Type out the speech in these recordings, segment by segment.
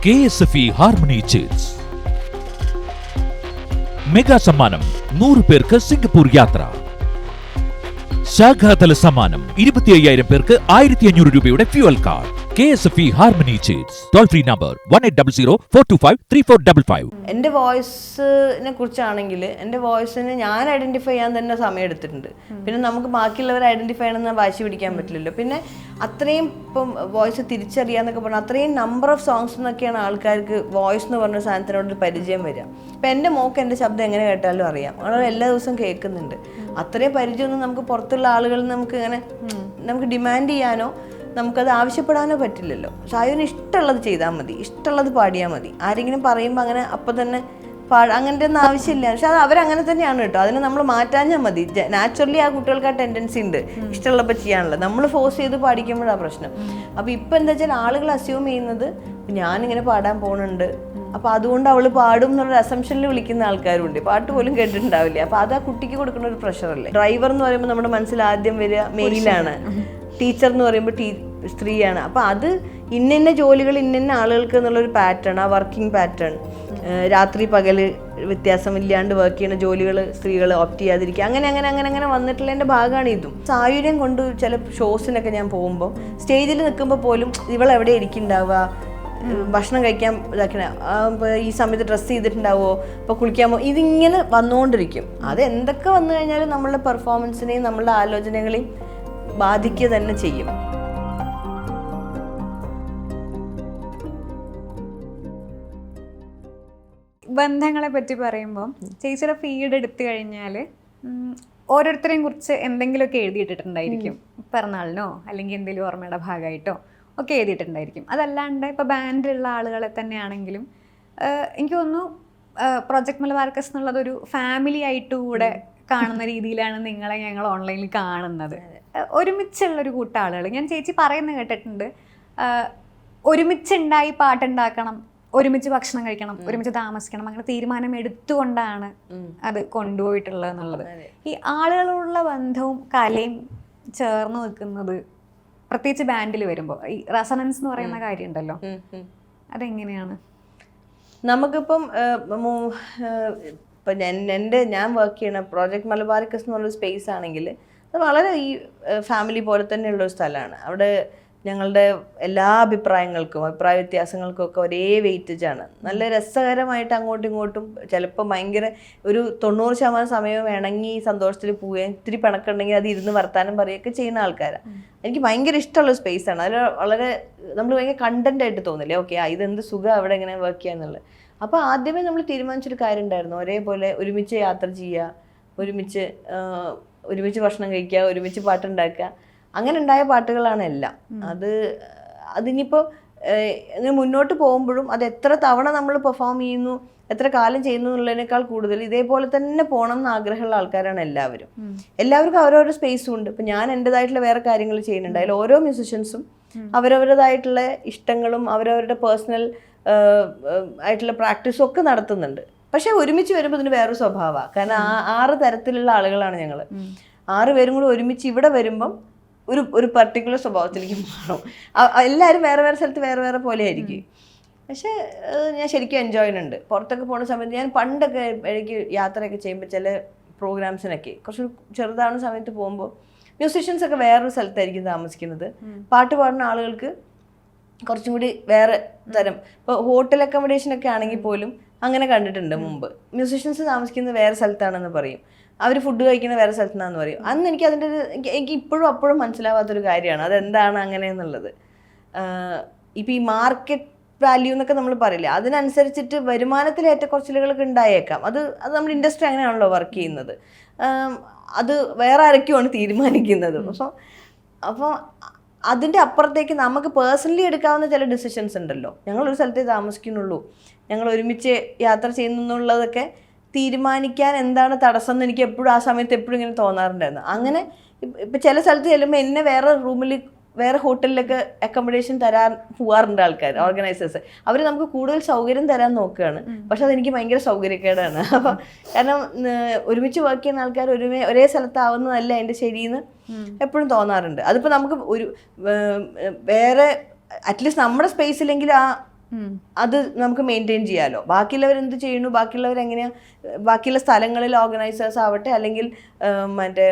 KSFE harmony chits mega സമ്മാനം 100 പേർക്ക് Singapore യാത്ര. ശാഖാതല സമ്മാനം 25,000 പേർക്ക് 1,500 രൂപയുടെ fuel card. KSFE harmony chits. Toll free number 1800-425-3455. എൻ്റെ വോയിസിനെ കുറിച്ചാണെങ്കിൽ എൻ്റെ വോയിസിന് ഞാൻ ഐഡൻറ്റിഫൈ ചെയ്യാൻ തന്നെ സമയം എടുത്തിട്ടുണ്ട്. പിന്നെ നമുക്ക് ബാക്കിയുള്ളവർ ഐഡൻറ്റിഫൈ ചെയ്യണമെന്ന് വാശി പിടിക്കാൻ പറ്റില്ലല്ലോ. പിന്നെ അത്രയും ഇപ്പം വോയിസ് തിരിച്ചറിയാന്നൊക്കെ പറഞ്ഞാൽ അത്രയും നമ്പർ ഓഫ് സോങ്സ് എന്നൊക്കെയാണ് ആൾക്കാർക്ക് വോയിസ് എന്ന് പറഞ്ഞ സാധനത്തിനോട് പരിചയം വരിക. ഇപ്പം എൻ്റെ മോക്ക് എൻ്റെ ശബ്ദം എങ്ങനെ കേട്ടാലും അറിയാം. അവൾ എല്ലാ ദിവസവും കേൾക്കുന്നുണ്ട്. അത്രയും പരിചയമൊന്നും നമുക്ക് പുറത്തുള്ള ആളുകളിൽ നമുക്ക് ഡിമാൻഡ് ചെയ്യാനോ നമുക്കത് ആവശ്യപ്പെടാനോ പറ്റില്ലല്ലോ. ഷായുവിന് ഇഷ്ടമുള്ളത് ചെയ്താൽ മതി, ഇഷ്ടമുള്ളത് പാടിയാൽ മതി. ആരെങ്കിലും പറയുമ്പോൾ അങ്ങനെ അപ്പം തന്നെ അങ്ങനത്തെ ഒന്നും ആവശ്യമില്ല. പക്ഷെ അത് അവരങ്ങനെ തന്നെയാണ് കേട്ടോ. അതിന് നമ്മൾ മാറ്റാഞ്ഞാൽ മതി. നാച്ചുറലി ആ കുട്ടികൾക്ക് ആ ടെൻഡൻസി ഉണ്ട് ഇഷ്ടമുള്ളപ്പോൾ ചെയ്യാനുള്ളത്. നമ്മൾ ഫോഴ്സ് ചെയ്ത് പാടിക്കുമ്പോഴാണ് പ്രശ്നം. അപ്പോൾ ഇപ്പം എന്താ വെച്ചാൽ ആളുകൾ അസ്യൂം ചെയ്യുന്നത് ഞാനിങ്ങനെ പാടാൻ പോകുന്നുണ്ട്, അപ്പോൾ അതുകൊണ്ട് അവൾ പാടും എന്നുള്ളൊരു അസംഷനിൽ വിളിക്കുന്ന ആൾക്കാരുണ്ട്. പാട്ട് പോലും കേട്ടിട്ടുണ്ടാവില്ല. അപ്പോൾ അത് ആ കുട്ടിക്ക് കൊടുക്കുന്ന ഒരു പ്രഷറല്ലേ. ഡ്രൈവർ എന്ന് പറയുമ്പോൾ നമ്മുടെ മനസ്സിൽ ആദ്യം വരിക മെയിലാണ്, ടീച്ചർ എന്ന് പറയുമ്പോൾ സ്ത്രീയാണ്. അപ്പോൾ അത് ഇന്ന ജോലികൾ ഇന്ന ആളുകൾക്ക് എന്നുള്ളൊരു പാറ്റേൺ, ആ വർക്കിംഗ് പാറ്റേൺ, രാത്രി പകൽ വ്യത്യാസമില്ലാണ്ട് വർക്ക് ചെയ്യുന്ന ജോലികൾ സ്ത്രീകൾ ഓപ്റ്റ് ചെയ്യാതിരിക്കുക, അങ്ങനെ വന്നിട്ടുള്ളതിൻ്റെ ഭാഗമാണ് ഇതും. സാഹചര്യം കൊണ്ട് ചില ഷോസിനൊക്കെ ഞാൻ പോകുമ്പോൾ സ്റ്റേജിൽ നിൽക്കുമ്പോൾ പോലും ഇവളെവിടെ ഇരിക്കുന്നുണ്ടാവുക, ഭക്ഷണം കഴിക്കാൻ ഇതാക്കണ, ഈ സമയത്ത് ഡ്രസ്സ് ചെയ്തിട്ടുണ്ടാവുമോ, ഇപ്പോൾ കുളിക്കാമോ, ഇതിങ്ങനെ വന്നുകൊണ്ടിരിക്കും. അത് എന്തൊക്കെ വന്നു കഴിഞ്ഞാലും നമ്മളുടെ പെർഫോമൻസിനെയും നമ്മളുടെ ആലോചനകളെയും ബാധിക്കുക തന്നെ ചെയ്യും. ബന്ധങ്ങളെ പറ്റി പറയുമ്പോൾ ചേച്ചിയുടെ ഫീഡ് എടുത്തു കഴിഞ്ഞാൽ ഓരോരുത്തരെയും കുറിച്ച് എന്തെങ്കിലുമൊക്കെ എഴുതിയിട്ടിട്ടുണ്ടായിരിക്കും. പിറന്നാളിനോ അല്ലെങ്കിൽ എന്തെങ്കിലും ഓർമ്മയുടെ ഭാഗമായിട്ടോ ഒക്കെ എഴുതിയിട്ടുണ്ടായിരിക്കും. അതല്ലാണ്ട് ഇപ്പോൾ ബാൻഡിലുള്ള ആളുകളെ തന്നെയാണെങ്കിലും എനിക്ക് തോന്നുന്നു പ്രൊജക്ട് മലബാർക്കസ് എന്നുള്ളതൊരു ഫാമിലി ആയിട്ട് കൂടെ കാണുന്ന രീതിയിലാണ് നിങ്ങളെ ഞങ്ങൾ ഓൺലൈനിൽ കാണുന്നത്. ഒരുമിച്ചുള്ളൊരു കൂട്ടം ആളുകൾ ഞാൻ ചേച്ചി പറയുന്നത് കേട്ടിട്ടുണ്ട്. ഒരുമിച്ചുണ്ടായി പാട്ടുണ്ടാക്കണം, ഒരുമിച്ച് ഭക്ഷണം കഴിക്കണം, ഒരുമിച്ച് താമസിക്കണം, അങ്ങനെ തീരുമാനം എടുത്തുകൊണ്ടാണ് അത് കൊണ്ടുപോയിട്ടുള്ളത് എന്നുള്ളത്. ഈ ആളുകളുള്ള ബന്ധവും കലയും ചേർന്ന് നിൽക്കുന്നത് പ്രത്യേകിച്ച് ബാൻഡിൽ വരുമ്പോൾ ഈ റെസണൻസ് എന്ന് പറയുന്ന കാര്യം ഉണ്ടല്ലോ, അതെങ്ങനെയാണ്? നമുക്കിപ്പം ഇപ്പം ഞാൻ വർക്ക് ചെയ്യണ പ്രോജക്ട് മലബാർക്കസ് എന്നുള്ളൊരു സ്പേസ് ആണെങ്കിൽ അത് വളരെ ഈ ഫാമിലി പോലെ തന്നെയുള്ളൊരു സ്ഥലമാണ്. അവിടെ ഞങ്ങളുടെ എല്ലാ അഭിപ്രായ വ്യത്യാസങ്ങൾക്കും ഒക്കെ ഒരേ വെയിറ്റേജാണ്. നല്ല രസകരമായിട്ട് അങ്ങോട്ടും ഇങ്ങോട്ടും ചിലപ്പോൾ ഭയങ്കര ഒരു 90% സമയം ഇണങ്ങി സന്തോഷത്തിൽ പോവുകയും ഇത്തിരി പിണക്കുണ്ടെങ്കിൽ അത് ഇരുന്ന് വർത്താനം പറയുകയൊക്കെ ചെയ്യുന്ന ആൾക്കാരാണ്. എനിക്ക് ഭയങ്കര ഇഷ്ടമുള്ള സ്പേസാണ്. അതിൽ വളരെ നമ്മൾ ഭയങ്കര കണ്ടന്റ് ആയിട്ട് തോന്നില്ലേ, ഓക്കെ ഇതെന്ത് സുഖം അവിടെ ഇങ്ങനെ വർക്ക് ചെയ്യാന്നുള്ളത്. അപ്പോൾ ആദ്യമേ നമ്മൾ തീരുമാനിച്ചൊരു കാര്യം ഉണ്ടായിരുന്നു, ഒരേപോലെ ഒരുമിച്ച് യാത്ര ചെയ്യുക, ഒരുമിച്ച് ഭക്ഷണം കഴിക്കുക, ഒരുമിച്ച് പാട്ടുണ്ടാക്കുക. അങ്ങനെ ഉണ്ടായ പാട്ടുകളാണ് എല്ലാം. അതിനിപ്പോൾ ഇങ്ങനെ മുന്നോട്ട് പോകുമ്പോഴും അത് എത്ര തവണ നമ്മൾ പെർഫോം ചെയ്യുന്നു, എത്ര കാലം ചെയ്യുന്നു എന്നുള്ളതിനേക്കാൾ കൂടുതൽ ഇതേപോലെ തന്നെ പോകണം എന്ന് ആഗ്രഹമുള്ള ആൾക്കാരാണ് എല്ലാവരും. എല്ലാവർക്കും അവരവരുടെ സ്പേസും ഉണ്ട്. ഇപ്പം ഞാൻ എൻ്റെതായിട്ടുള്ള വേറെ കാര്യങ്ങൾ ചെയ്യുന്നുണ്ട്. അതിൽ ഓരോ മ്യൂസിഷ്യൻസും അവരവരുടേതായിട്ടുള്ള ഇഷ്ടങ്ങളും അവരവരുടെ പേഴ്സണൽ ആയിട്ടുള്ള പ്രാക്ടീസും ഒക്കെ നടത്തുന്നുണ്ട്. പക്ഷെ ഒരുമിച്ച് വരുമ്പോൾ ഇതിന് വേറൊരു സ്വഭാവമാണ്. കാരണം 6 തരത്തിലുള്ള ആളുകളാണ് ഞങ്ങൾ. 6 പേരും കൂടി ഒരുമിച്ച് ഇവിടെ വരുമ്പം ഒരു പർട്ടിക്കുലർ സ്വഭാവത്തിലേക്ക് മാറും. എല്ലാവരും വേറെ വേറെ സ്ഥലത്ത് വേറെ വേറെ പോലെ ആയിരിക്കും. പക്ഷേ ഞാൻ ശരിക്കും എൻജോയ് ചെയ്യുന്നുണ്ട്. പുറത്തൊക്കെ പോകുന്ന സമയത്ത് ഞാൻ പണ്ടൊക്കെ എനിക്ക് യാത്രയൊക്കെ ചെയ്യുമ്പോൾ ചില പ്രോഗ്രാംസിനൊക്കെ കുറച്ച് ചെറുതാവുന്ന സമയത്ത് പോകുമ്പോൾ മ്യൂസീഷ്യൻസ് ഒക്കെ വേറൊരു സ്ഥലത്തായിരിക്കും താമസിക്കുന്നത്. പാട്ട് പാടുന്ന ആളുകൾക്ക് കുറച്ചും കൂടി വേറെ തരം, ഇപ്പോൾ ഹോട്ടൽ അക്കോമഡേഷനൊക്കെ ആണെങ്കിൽ പോലും അങ്ങനെ കണ്ടിട്ടുണ്ട് മുമ്പ്. മ്യൂസീഷ്യൻസ് താമസിക്കുന്നത് വേറെ സ്ഥലത്താണെന്ന് പറയും, അവർ ഫുഡ് കഴിക്കുന്ന വേറെ സ്ഥലത്തുനിന്നാന്ന് പറയും. അന്ന് എനിക്ക് അപ്പോഴും മനസ്സിലാവാത്തൊരു കാര്യമാണ് അതെന്താണ് അങ്ങനെ എന്നുള്ളത്. ഇപ്പം ഈ മാർക്കറ്റ് വാല്യൂ എന്നൊക്കെ നമ്മൾ പറയില്ലേ, അതിനനുസരിച്ചിട്ട് വരുമാനത്തിൽ ഏറ്റക്കുറച്ചിലുകളൊക്കെ ഉണ്ടായേക്കാം. അത് നമ്മുടെ ഇൻഡസ്ട്രി അങ്ങനെയാണല്ലോ വർക്ക് ചെയ്യുന്നത്. അത് വേറെ ആരൊക്കെയാണ് തീരുമാനിക്കുന്നത്. അപ്പോൾ അതിൻ്റെ അപ്പുറത്തേക്ക് നമുക്ക് പേഴ്സണലി എടുക്കാവുന്ന ചില ഡിസിഷൻസ് ഉണ്ടല്ലോ. ഞങ്ങളൊരു സ്ഥലത്തേ താമസിക്കുന്നുള്ളൂ, ഞങ്ങൾ ഒരുമിച്ച് യാത്ര ചെയ്യുന്നു എന്നുള്ളതൊക്കെ തീരുമാനിക്കാൻ എന്താണ് തടസ്സം എന്ന് എനിക്ക് എപ്പോഴും ആ സമയത്ത് എപ്പോഴും ഇങ്ങനെ തോന്നാറുണ്ടായിരുന്നു. അങ്ങനെ ഇപ്പം ചില സ്ഥലത്ത് ചെല്ലുമ്പോൾ എന്നെ വേറെ റൂമിൽ വേറെ ഹോട്ടലിലൊക്കെ അക്കോമഡേഷൻ തരാൻ പോകാറുണ്ട് ആൾക്കാർ, ഓർഗനൈസേഴ്സ്. അവർ നമുക്ക് കൂടുതൽ സൗകര്യം തരാൻ നോക്കുകയാണ്. പക്ഷെ അതെനിക്ക് ഭയങ്കര സൗകര്യക്കേടാണ്. അപ്പം കാരണം ഒരുമിച്ച് വർക്ക് ചെയ്യുന്ന ആൾക്കാർ ഒരേ സ്ഥലത്താവുന്നതല്ല അതിൻ്റെ ശരിയെന്ന് എപ്പോഴും തോന്നാറുണ്ട്. അതിപ്പോൾ നമുക്ക് ഒരു വേറെ അറ്റ്ലീസ്റ്റ് നമ്മുടെ സ്പേസിലെങ്കിലും അത് നമുക്ക് മെയിൻറ്റെയിൻ ചെയ്യാമല്ലോ. ബാക്കിയുള്ളവർ എന്ത് ചെയ്യുന്നു, ബാക്കിയുള്ളവർ എങ്ങനെയാണ്, ബാക്കിയുള്ള സ്ഥലങ്ങളിൽ ഓർഗനൈസേഴ്സ് ആവട്ടെ അല്ലെങ്കിൽ മറ്റേ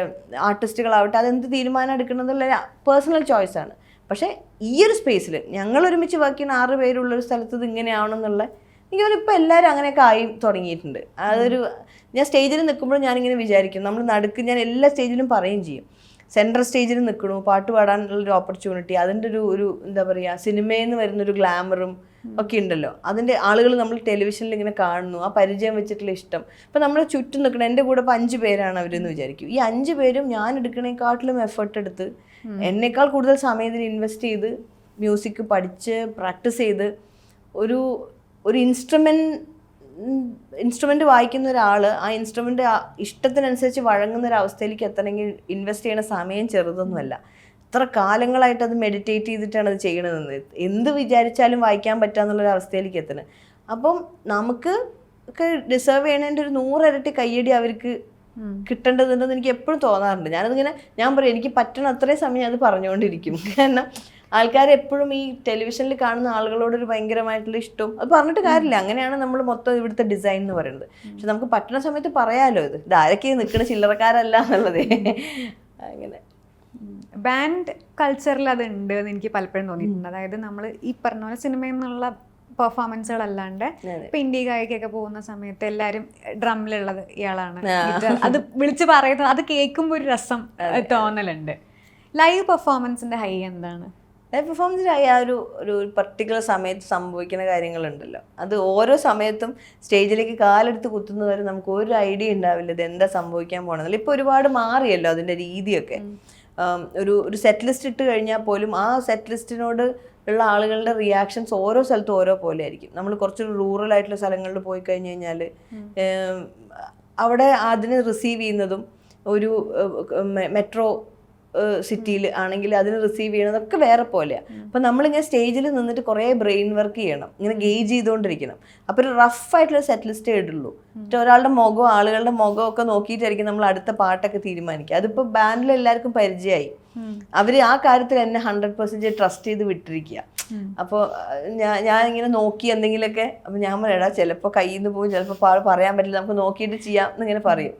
ആർട്ടിസ്റ്റുകളാവട്ടെ, അതെന്ത് തീരുമാനം എടുക്കണമെന്നുള്ള പേഴ്സണൽ ചോയ്സാണ്. പക്ഷേ ഈ ഒരു സ്പേസിൽ ഞങ്ങൾ ഒരുമിച്ച് വർക്ക് ചെയ്യുന്ന 6 പേരുള്ളൊരു സ്ഥലത്ത് ഇത് ഇങ്ങനെയാവണമെന്നുള്ള എനിക്ക് തോന്നുന്നു ഇപ്പോൾ എല്ലാവരും അങ്ങനെയൊക്കെ ആയി തുടങ്ങിയിട്ടുണ്ട്. അതൊരു ഞാൻ സ്റ്റേജിൽ നിൽക്കുമ്പോൾ ഞാനിങ്ങനെ വിചാരിക്കും, നമ്മൾ നടുക്ക് ഞാൻ എല്ലാ സ്റ്റേജിലും പറയുകയും ചെയ്യും, സെൻട്രൽ സ്റ്റേജിൽ നിൽക്കണു, പാട്ട് പാടാനുള്ളൊരു ഓപ്പർച്യൂണിറ്റി, അതിൻ്റെ ഒരു എന്താ പറയുക, സിനിമയിൽ നിന്ന് വരുന്നൊരു ഗ്ലാമറും ഒക്കെ ഉണ്ടല്ലോ, അതിൻ്റെ ആളുകൾ നമ്മൾ ടെലിവിഷനിൽ ഇങ്ങനെ കാണുന്നു, ആ പരിചയം വെച്ചിട്ടുള്ള ഇഷ്ടം. ഇപ്പം നമ്മൾ ചുറ്റും നിൽക്കണം, എൻ്റെ കൂടെ ഇപ്പോൾ 5 പേരാണ് അവരെന്ന് വിചാരിക്കും. ഈ 5 പേരും ഞാൻ എടുക്കണേക്കാട്ടിലും എഫേർട്ട് എടുത്ത് എന്നേക്കാൾ കൂടുതൽ സമയത്തിൽ ഇൻവെസ്റ്റ് ചെയ്ത് മ്യൂസിക് പഠിച്ച് പ്രാക്ടീസ് ചെയ്ത് ഒരു ഇൻസ്ട്രുമെൻ്റ് വായിക്കുന്ന ഒരാൾ ആ ഇൻസ്ട്രുമെൻ്റ് ഇഷ്ടത്തിനനുസരിച്ച് വഴങ്ങുന്ന ഒരു അവസ്ഥയിലേക്ക് എത്തണമെങ്കിൽ ഇൻവെസ്റ്റ് ചെയ്യുന്ന സമയം ചെറുതൊന്നുമല്ല. ഇത്ര കാലങ്ങളായിട്ട് അത് മെഡിറ്റേറ്റ് ചെയ്തിട്ടാണ് അത് ചെയ്യണതെന്ന്, എന്ത് വിചാരിച്ചാലും വായിക്കാൻ പറ്റാന്നുള്ളൊരു അവസ്ഥയിലേക്ക് എത്തണം. അപ്പം നമുക്ക് ഒക്കെ ഡിസേർവ് ചെയ്യണതിൻ്റെ ഒരു 100 ഇരട്ടി കയ്യടി അവർക്ക് കിട്ടേണ്ടതുണ്ടെന്ന് എനിക്ക് എപ്പോഴും തോന്നാറുണ്ട്. ഞാൻ പറയും എനിക്ക് പറ്റണ അത്രയും സമയം അത് പറഞ്ഞുകൊണ്ടിരിക്കും. കാരണം ആൾക്കാർ എപ്പോഴും ഈ ടെലിവിഷനിൽ കാണുന്ന ആളുകളോടൊരു ഭയങ്കരമായിട്ടുള്ള ഇഷ്ടം, അത് പറഞ്ഞിട്ട് കാര്യമില്ല, അങ്ങനെയാണ് നമ്മൾ മൊത്തം ഇവിടുത്തെ ഡിസൈൻ എന്ന് പറയുന്നത്. പക്ഷെ നമുക്ക് പറ്റുന്ന സമയത്ത് പറയാമല്ലോ, ഇത് ആരൊക്കെ നിൽക്കുന്ന ചില്ലറക്കാരല്ല എന്നുള്ളതേ. അങ്ങനെ ബാൻഡ് കൾച്ചറിൽ അത് ഉണ്ട് എന്ന് എനിക്ക് പലപ്പോഴും തോന്നിയിട്ടുണ്ട്. അതായത് നമ്മൾ ഈ പറഞ്ഞ പോലെ സിനിമയിൽ നിന്നുള്ള പെർഫോമൻസുകളല്ലാണ്ട് ഇപ്പൊ ഇന്ത്യ ഗായിക്കൊക്കെ പോകുന്ന സമയത്ത് എല്ലാരും ഡ്രമ്മിലുള്ളത് ഇയാളാണ്, അത് വിളിച്ച് പറയുന്നത്, അത് കേൾക്കുമ്പോൾ ഒരു രസം തോന്നലുണ്ട്. ലൈവ് പെർഫോമൻസിന്റെ ഹൈ എന്താണ്? ലൈവ് പെർഫോമൻസിനായി ആ ഒരു പർട്ടിക്കുലർ സമയത്ത് സംഭവിക്കുന്ന കാര്യങ്ങളുണ്ടല്ലോ, അത് ഓരോ സമയത്തും സ്റ്റേജിലേക്ക് കാലെടുത്ത് കുത്തുന്നവരെ നമുക്ക് ഒരു ഐഡിയ ഉണ്ടാവില്ല ഇത് എന്താ സംഭവിക്കാൻ പോകണമെന്നില്ല. ഇപ്പോൾ ഒരുപാട് മാറിയല്ലോ അതിൻ്റെ രീതിയൊക്കെ. ഒരു സെറ്റ് ലിസ്റ്റ് ഇട്ട് കഴിഞ്ഞാൽ പോലും ആ സെറ്റ് ലിസ്റ്റിനോട് ഉള്ള ആളുകളുടെ റിയാക്ഷൻസ് ഓരോ സ്ഥലത്തും ഓരോ പോലെ ആയിരിക്കും. നമ്മൾ കുറച്ചൊരു റൂറൽ ആയിട്ടുള്ള സ്ഥലങ്ങളിൽ പോയി കഴിഞ്ഞ് കഴിഞ്ഞാൽ അവിടെ അതിനെ റിസീവ് ചെയ്യുന്നതും ഒരു മെട്രോ സിറ്റിയിൽ ആണെങ്കിൽ അതിന് റിസീവ് ചെയ്യണതൊക്കെ വേറെ പോലെയാണ്. അപ്പം നമ്മളിങ്ങനെ സ്റ്റേജിൽ നിന്നിട്ട് കുറേ ബ്രെയിൻ വർക്ക് ചെയ്യണം, ഇങ്ങനെ ഗേജ് ചെയ്തുകൊണ്ടിരിക്കണം. അപ്പോൾ ഒരു റഫായിട്ടുള്ള സെറ്റ് ലിസ്റ്റേ ഇടുള്ളൂ. എന്നിട്ട് ഒരാളുടെ മുഖം, ആളുകളുടെ മുഖമൊക്കെ നോക്കിയിട്ടായിരിക്കും നമ്മൾ അടുത്ത പാട്ടൊക്കെ തീരുമാനിക്കുക. അതിപ്പോൾ ബാൻഡിൽ എല്ലാവർക്കും പരിചയമായി, അവർ ആ കാര്യത്തിൽ എന്നെ 100% ട്രസ്റ്റ് ചെയ്ത് വിട്ടിരിക്കുക. അപ്പോൾ ഞാൻ ഇങ്ങനെ നോക്കി എന്തെങ്കിലുമൊക്കെ, അപ്പോൾ ഞാൻ പറയടാ ചിലപ്പോൾ കയ്യിൽ നിന്ന് പോകും, ചിലപ്പോൾ പറയാൻ പറ്റില്ല, നമുക്ക് നോക്കിയിട്ട് ചെയ്യാം എന്നിങ്ങനെ പറയും.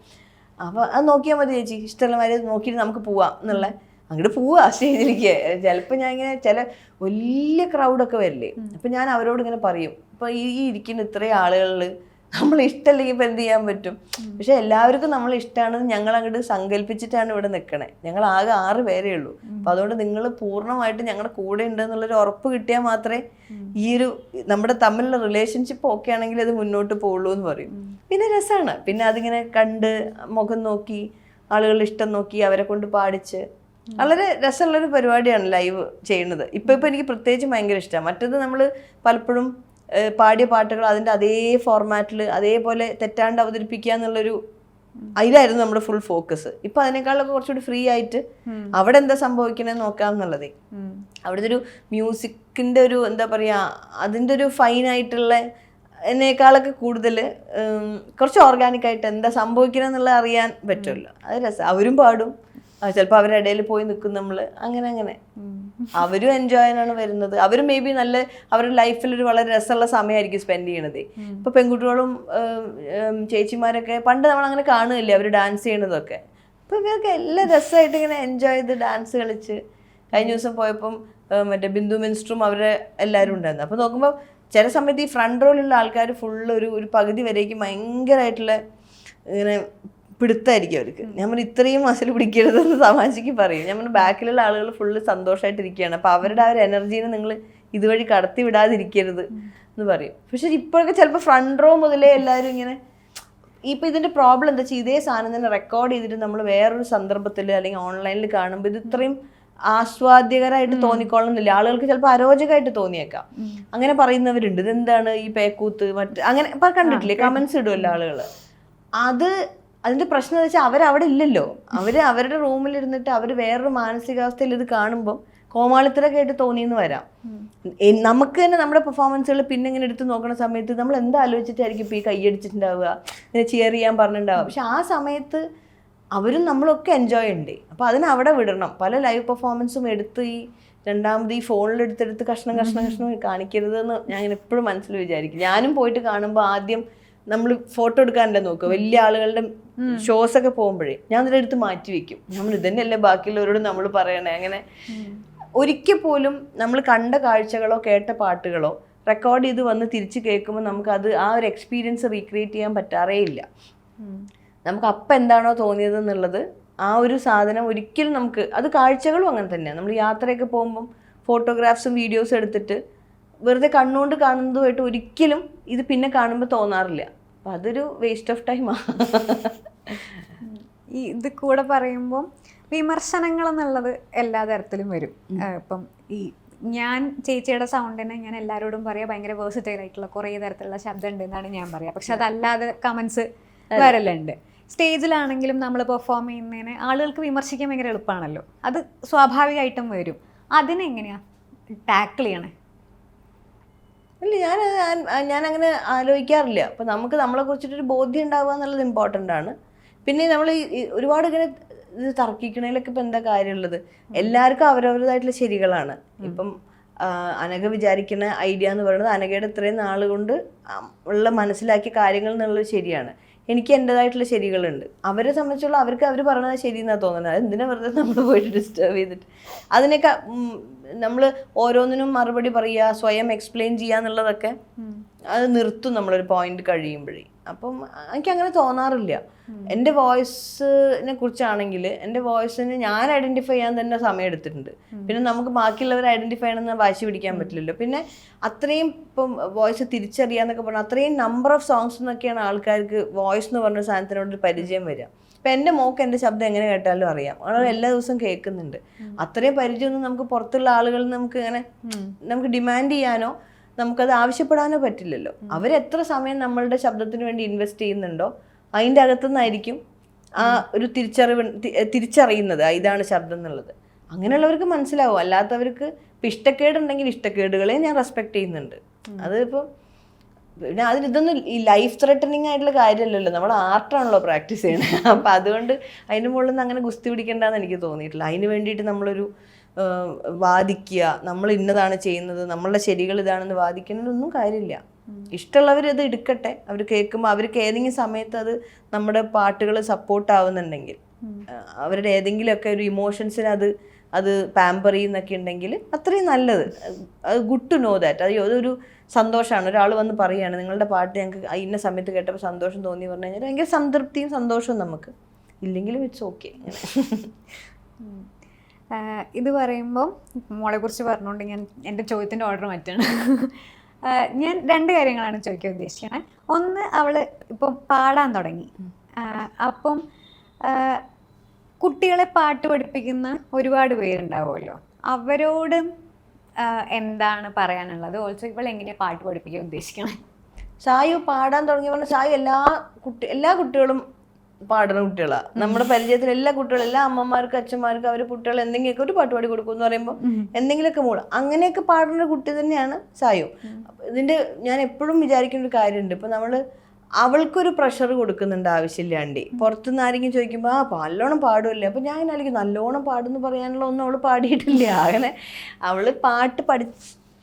അപ്പോൾ അത് നോക്കിയാൽ മതി ചേച്ചി, ഇഷ്ടമുള്ള മാതിരി നോക്കിയിട്ട് നമുക്ക് പോവാം എന്നുള്ള, അങ്ങോട്ട് പോവാ സ്റ്റേജിലേക്ക്. ചിലപ്പോൾ ഞാൻ ഇങ്ങനെ ചില വലിയ ക്രൗഡൊക്കെ വരില്ലേ, അപ്പം ഞാൻ അവരോട് ഇങ്ങനെ പറയും, ഇപ്പോൾ ഈ ഇരിക്കുന്ന ഇത്രയും ആളുകളിൽ നമ്മൾ ഇഷ്ടമല്ലെങ്കിൽ ഇപ്പം എന്ത് ചെയ്യാൻ പറ്റും? പക്ഷെ എല്ലാവർക്കും നമ്മൾ ഇഷ്ടമാണെന്ന് ഞങ്ങൾ അങ്ങോട്ട് സങ്കല്പിച്ചിട്ടാണ് ഇവിടെ നിൽക്കണേ. ഞങ്ങൾ ആകെ 6 പേരേ ഉള്ളൂ. അപ്പം അതുകൊണ്ട് നിങ്ങൾ പൂർണ്ണമായിട്ട് ഞങ്ങളുടെ കൂടെ ഉണ്ട് എന്നുള്ളൊരു ഉറപ്പ് കിട്ടിയാൽ മാത്രമേ ഈ നമ്മുടെ തമ്മിലുള്ള റിലേഷൻഷിപ്പ് ഓക്കെ ആണെങ്കിൽ അത് മുന്നോട്ട് പോകുള്ളൂ എന്ന് പറയും. പിന്നെ രസമാണ്, പിന്നെ അതിങ്ങനെ കണ്ട് മുഖം നോക്കി ആളുകളുടെ ഇഷ്ടം നോക്കി അവരെ കൊണ്ട് പാടിച്ച് വളരെ രസമുള്ളൊരു പരിപാടിയാണ് ലൈവ് ചെയ്യുന്നത്. ഇപ്പം എനിക്ക് പ്രത്യേകിച്ച് ഭയങ്കര ഇഷ്ടമാണ്. മറ്റത് നമ്മൾ പലപ്പോഴും പാടിയ പാട്ടുകൾ അതിൻ്റെ അതേ ഫോർമാറ്റിൽ അതേപോലെ തെറ്റാണ്ട് അവതരിപ്പിക്കുക എന്നുള്ളൊരു അതിലായിരുന്നു നമ്മുടെ ഫുൾ ഫോക്കസ്. ഇപ്പം അതിനേക്കാളൊക്കെ കുറച്ചുകൂടി ഫ്രീ ആയിട്ട് അവിടെ എന്താ സംഭവിക്കണമെന്ന് നോക്കാം എന്നുള്ളതേ. അവിടുത്തെ ഒരു മ്യൂസിക്കിൻ്റെ ഒരു എന്താ പറയുക, അതിൻ്റെ ഒരു ഫൈനായിട്ടുള്ള എന്നേക്കാളൊക്കെ കൂടുതൽ കുറച്ച് ഓർഗാനിക്കായിട്ട് എന്താ സംഭവിക്കണം എന്നുള്ളത് അറിയാൻ പറ്റുമല്ലോ. അത് രസം. അവരും പാടും, ചിലപ്പോൾ അവരുടെ ഇടയിൽ പോയി നിൽക്കും നമ്മൾ, അങ്ങനെ അവരും എൻജോയ് ചെയ്യാനാണ് വരുന്നത്. അവരും മേ ബി നല്ല അവരുടെ ലൈഫിൽ ഒരു വളരെ രസമുള്ള സമയമായിരിക്കും സ്പെൻഡ് ചെയ്യണത്. ഇപ്പോൾ പെൺകുട്ടികളും ചേച്ചിമാരൊക്കെ പണ്ട് നമ്മൾ അങ്ങനെ കാണുകയില്ലേ അവർ ഡാൻസ് ചെയ്യണതൊക്കെ. അപ്പോൾ ഇവരൊക്കെ എല്ലാം രസമായിട്ട് ഇങ്ങനെ എൻജോയ് ചെയ്ത് ഡാൻസ് കളിച്ച്. കഴിഞ്ഞ ദിവസം പോയപ്പം മറ്റേ ബിന്ദു മിനിസ്റ്ററും അവരെ എല്ലാവരും ഉണ്ടായിരുന്നു. അപ്പോൾ നോക്കുമ്പോൾ ചില സമയത്ത് ഈ ഫ്രണ്ട് റോയിലുള്ള ആൾക്കാർ ഫുള്ള് ഒരു പകുതി വരേക്കും ഭയങ്കരമായിട്ടുള്ള ഇങ്ങനെ പിടുത്തായിരിക്കും അവർക്ക്. ഞാൻ ഇത്രയും മസിൽ പിടിക്കരുതെന്ന് തമാശയ്ക്ക് പറയും. ഞാൻ ബാക്കിലുള്ള ആളുകൾ ഫുള്ള് സന്തോഷമായിട്ടിരിക്കുകയാണ്, അപ്പോൾ അവരുടെ ആ ഒരു എനർജീനെ നിങ്ങൾ ഇതുവഴി കടത്തി വിടാതിരിക്കരുത് എന്ന് പറയും. പക്ഷെ ഇപ്പോഴൊക്കെ ചിലപ്പോൾ ഫ്രണ്ട് റോ മുതലേ എല്ലാവരും ഇങ്ങനെ ഇപ്പോൾ ഇതിൻ്റെ പ്രോബ്ലം എന്താ വെച്ചാൽ ഇതേ സാധനം തന്നെ റെക്കോർഡ് ചെയ്തിട്ട് നമ്മൾ വേറൊരു സന്ദർഭത്തിൽ അല്ലെങ്കിൽ ഓൺലൈനിൽ കാണുമ്പോൾ ഇത് ഇത്രയും ആസ്വാദ്യകരമായിട്ട് തോന്നിക്കൊള്ളുന്നില്ല. ആളുകൾക്ക് ചിലപ്പോൾ അരോചകമായിട്ട് തോന്നിയേക്കാം. അങ്ങനെ പറയുന്നവരുണ്ട്, ഇതെന്താണ് ഈ പേക്കൂത്ത് അങ്ങനെ കണ്ടിട്ടില്ലേ, കമൻസ് ഇടുമല്ലോ ആളുകൾ. അതിൻ്റെ പ്രശ്നം എന്ന് വെച്ചാൽ അവരവിടെ ഇല്ലല്ലോ. അവരുടെ റൂമിലിരുന്നിട്ട് അവർ വേറൊരു മാനസികാവസ്ഥയിൽ ഇത് കാണുമ്പോൾ കോമാളിത്തരൊക്കെ ആയിട്ട് തോന്നിയെന്ന് വരാം. നമുക്ക് തന്നെ നമ്മുടെ പെർഫോമൻസുകൾ പിന്നെ ഇങ്ങനെ എടുത്ത് നോക്കുന്ന സമയത്ത് നമ്മൾ എന്താ ആലോചിച്ചിട്ടായിരിക്കും ഇപ്പോൾ ഈ കൈയടിച്ചിട്ടുണ്ടാവുക, ഇങ്ങനെ ചിയർ ചെയ്യാൻ പറഞ്ഞിട്ടുണ്ടാവുക. പക്ഷെ ആ സമയത്ത് അവരും നമ്മളൊക്കെ എൻജോയ് ഉണ്ട്. അപ്പോൾ അതിനവിടെ വിടണം. പല ലൈവ് പെർഫോമൻസും എടുത്ത് ഈ രണ്ടാമത് ഈ ഫോണിലെടുത്തെടുത്ത് കഷ്ണം കാണിക്കരുതെന്ന് ഞാൻ ഇങ്ങനെ എപ്പോഴും മനസ്സിൽ വിചാരിക്കും. ഞാനും പോയിട്ട് കാണുമ്പോൾ ആദ്യം നമ്മൾ ഫോട്ടോ എടുക്കാനല്ലേ നോക്കുക, വലിയ ആളുകളുടെ ഷോസ് ഒക്കെ പോകുമ്പോഴേ ഞാൻ അതിൻ്റെ അടുത്ത് മാറ്റി വെക്കും. നമ്മൾ ഇതന്നെയല്ലേ ബാക്കിയുള്ളവരോട് നമ്മൾ പറയണേ. അങ്ങനെ ഒരിക്കൽ പോലും നമ്മൾ കണ്ട കാഴ്ചകളോ കേട്ട പാട്ടുകളോ റെക്കോർഡ് ചെയ്ത് വന്ന് തിരിച്ച് കേൾക്കുമ്പോൾ നമുക്കത് ആ ഒരു എക്സ്പീരിയൻസ് റീക്രിയേറ്റ് ചെയ്യാൻ പറ്റാറേ ഇല്ല. നമുക്ക് അപ്പം എന്താണോ തോന്നിയത് എന്നുള്ളത് ആ ഒരു സാധനം ഒരിക്കലും നമുക്ക്, അത് കാഴ്ചകളും അങ്ങനെ തന്നെയാണ്. നമ്മൾ യാത്രയൊക്കെ പോകുമ്പം ഫോട്ടോഗ്രാഫ്സും വീഡിയോസും എടുത്തിട്ട് വെറുതെ കണ്ണുകൊണ്ട് കാണുന്നതുമായിട്ട് ഒരിക്കലും ഇത് പിന്നെ കാണുമ്പോൾ തോന്നാറില്ല. അപ്പം അതൊരു വേസ്റ്റ് ഓഫ് ടൈമാണ്. ഈ ഇത് കൂടെ പറയുമ്പോൾ വിമർശനങ്ങൾ എന്നുള്ളത് എല്ലാ തരത്തിലും വരും. ഇപ്പം ഈ ഞാൻ ചേച്ചിയുടെ സൗണ്ടിനെ ഞാൻ എല്ലാവരോടും പറയാം ഭയങ്കര വേഴ്സറ്റൈൽ ആയിട്ടുള്ള കുറേ തരത്തിലുള്ള ശബ്ദം ഉണ്ട് എന്നാണ് ഞാൻ പറയുക. പക്ഷെ അതല്ലാതെ കമൻസ് വരലുണ്ട്. സ്റ്റേജിലാണെങ്കിലും നമ്മൾ പെർഫോം ചെയ്യുന്നതിന് ആളുകൾക്ക് വിമർശിക്കാൻ ഭയങ്കര എളുപ്പമാണല്ലോ, അത് സ്വാഭാവികമായിട്ടും വരും. അതിനെങ്ങനെയാ ടാക്കിൾ ചെയ്യണേ? ഇല്ല, ഞാനങ്ങനെ ആലോചിക്കാറില്ല. അപ്പം നമുക്ക് നമ്മളെ കുറിച്ചിട്ടൊരു ബോധ്യം ഉണ്ടാവുക എന്നുള്ളത് ഇമ്പോർട്ടൻ്റ് ആണ്. പിന്നെ നമ്മൾ ഒരുപാട് ഇങ്ങനെ ഇത് തർക്കിക്കണേലൊക്കെ ഇപ്പം എന്താ കാര്യമുള്ളത്? എല്ലാവർക്കും അവരവരുടേതായിട്ടുള്ള ശരികളാണ്. ഇപ്പം അനഘ വിചാരിക്കുന്ന ഐഡിയ എന്ന് പറയുന്നത് അനഘയുടെ ഇത്രയും നാളുകൊണ്ട് ഉള്ള മനസ്സിലാക്കിയ കാര്യങ്ങൾ എന്നുള്ളത് ശരിയാണ്. എനിക്ക് എൻ്റെതായിട്ടുള്ള ശരികളുണ്ട്. അവരെ സംബന്ധിച്ചുള്ള അവർക്ക് അവർ പറഞ്ഞത് ശരി എന്നാണ് തോന്നുന്നത്. അത് എന്തിനാ വെറുതെ നമ്മൾ പോയിട്ട് ഡിസ്റ്റർബ് ചെയ്തിട്ട് അതിനൊക്കെ നമ്മൾ ഓരോന്നിനും മറുപടി പറയുക, സ്വയം എക്സ്പ്ലെയിൻ ചെയ്യുക എന്നുള്ളതൊക്കെ അത് നിർത്തും നമ്മളൊരു പോയിന്റ് കഴിയുമ്പോഴേ. അപ്പം എനിക്കങ്ങനെ തോന്നാറില്ല. എൻ്റെ വോയിസിനെ കുറിച്ചാണെങ്കിൽ എൻ്റെ വോയിസിന് ഞാൻ ഐഡൻറ്റിഫൈ ചെയ്യാൻ തന്നെ സമയം എടുത്തിട്ടുണ്ട്. പിന്നെ നമുക്ക് ബാക്കിയുള്ളവർ ഐഡൻറ്റിഫൈ ചെയ്യണമെന്ന് വാശി പിടിക്കാൻ പറ്റില്ലല്ലോ. പിന്നെ അത്രയും ഇപ്പം വോയിസ് തിരിച്ചറിയാന്നൊക്കെ പറഞ്ഞാൽ അത്രയും നമ്പർ ഓഫ് സോങ്സ് എന്നൊക്കെയാണ് ആൾക്കാർക്ക് വോയിസ് എന്ന് പറഞ്ഞ സാധനത്തിനോട് പരിചയം വരിക. ഇപ്പം എൻ്റെ മോക്ക് എൻ്റെ ശബ്ദം എങ്ങനെ കേട്ടാലും അറിയാം, അവൾ എല്ലാ ദിവസവും കേൾക്കുന്നുണ്ട്. അത്രയും പരിചയമൊന്നും നമുക്ക് പുറത്തുള്ള ആളുകളിൽ നമുക്ക് ഡിമാൻഡ് ചെയ്യാനോ നമുക്കത് ആവശ്യപ്പെടാനോ പറ്റില്ലല്ലോ. അവരെത്ര സമയം നമ്മളുടെ ശബ്ദത്തിന് വേണ്ടി ഇൻവെസ്റ്റ് ചെയ്യുന്നുണ്ടോ അതിൻ്റെ അകത്തുനിന്നായിരിക്കും ആ ഒരു തിരിച്ചറിയുന്നത് ഇതാണ് ശബ്ദം എന്നുള്ളത്. അങ്ങനെയുള്ളവർക്ക് മനസ്സിലാവും. അല്ലാത്തവർക്ക് ഇപ്പം ഇഷ്ടക്കേടുണ്ടെങ്കിൽ ഇഷ്ടക്കേടുകളെ ഞാൻ റെസ്പെക്ട് ചെയ്യുന്നുണ്ട്. അതിപ്പം പിന്നെ ഇതൊന്നും ഈ ലൈഫ് ത്രെട്ടനിങ് ആയിട്ടുള്ള കാര്യമല്ലല്ലോ, നമ്മൾ ആർട്ടാണല്ലോ പ്രാക്ടീസ് ചെയ്യണത്. അപ്പം അതുകൊണ്ട് അതിൻ്റെ മുകളിൽ നിന്ന് അങ്ങനെ ഗുസ്തി പിടിക്കേണ്ടെന്ന് എനിക്ക് തോന്നിയിട്ടില്ല. അതിന് വേണ്ടിയിട്ട് നമ്മളൊരു വാദിക്കുക, നമ്മൾ ഇന്നതാണ് ചെയ്യുന്നത്, നമ്മളുടെ ശരികൾ ഇതാണെന്ന് വാദിക്കുന്നതിലൊന്നും കാര്യമില്ല. ഇഷ്ടമുള്ളവർ അത് എടുക്കട്ടെ. അവർ കേൾക്കുമ്പോൾ അവർക്ക് ഏതെങ്കിലും സമയത്ത് അത് നമ്മുടെ പാട്ടുകൾ സപ്പോർട്ട് ആവുന്നുണ്ടെങ്കിൽ, അവരുടെ ഏതെങ്കിലുമൊക്കെ ഒരു ഇമോഷൻസിന് അത് പാമ്പർ ചെയ്യുന്നൊക്കെ ഉണ്ടെങ്കിൽ അത്രയും നല്ലത്. അത് ഗുഡ് ടു നോ ദാറ്റ്. അതൊരു സന്തോഷമാണ്. ഒരാൾ വന്ന് പറയുകയാണ് നിങ്ങളുടെ പാട്ട് ഞങ്ങൾക്ക് ഇന്ന സമയത്ത് കേട്ടപ്പോൾ സന്തോഷം തോന്നി പറഞ്ഞു കഴിഞ്ഞാൽ ഭയങ്കര സംതൃപ്തിയും സന്തോഷവും നമുക്ക്. ഇല്ലെങ്കിലും ഇറ്റ്സ് ഓക്കെ. ഇത് പറയുമ്പോൾ മോളെ കുറിച്ച് പറഞ്ഞുകൊണ്ട് ഞാൻ എൻ്റെ ചോദ്യത്തിൻ്റെ ഓർഡർ മാറ്റാണ്. ഞാൻ 2 കാര്യങ്ങളാണ് ചോദിക്കാൻ ഉദ്ദേശിക്കുന്നത്. ഒന്ന്, അവൾ ഇപ്പം പാടാൻ തുടങ്ങി. അപ്പം കുട്ടികളെ പാട്ട് പഠിപ്പിക്കുന്ന ഒരുപാട് പേരുണ്ടാവുമല്ലോ, അവരോട് എന്താണ് പറയാനുള്ളത്? ഓൾസോ ഇവൾ എങ്ങനെയാണ് പാട്ട് പഠിപ്പിക്കാൻ ഉദ്ദേശിക്കണം? സായു പാടാൻ തുടങ്ങിയ പറഞ്ഞാൽ സായു എല്ലാ കുട്ടികളും പാടുന്ന കുട്ടികളാണ്. നമ്മുടെ പരിചയത്തിൽ എല്ലാ കുട്ടികളും, എല്ലാ അമ്മമാർക്കും അച്ഛന്മാർക്കും അവർ കുട്ടികൾ എന്തെങ്കിലുമൊക്കെ ഒരു പാട്ട് പാടി കൊടുക്കും എന്ന് പറയുമ്പോൾ എന്തെങ്കിലുമൊക്കെ അങ്ങനെയൊക്കെ പാടുന്ന കുട്ടി തന്നെയാണ് സായു. ഇതിൻ്റെ ഞാൻ എപ്പോഴും വിചാരിക്കുന്ന ഒരു കാര്യമുണ്ട്. ഇപ്പം നമ്മൾ അവൾക്കൊരു പ്രഷർ കൊടുക്കുന്നുണ്ട് ആവശ്യമില്ലാണ്ട്. പുറത്തുനിന്ന് ആരെങ്കിലും ചോദിക്കുമ്പോൾ നല്ലോണം പാടുമല്ലേ, അപ്പം ഞാൻ ആയിരിക്കും നല്ലോണം പാടുമെന്ന് പറയാനുള്ള ഒന്നും അവൾ പാടിയിട്ടില്ല. അങ്ങനെ അവൾ പാട്ട്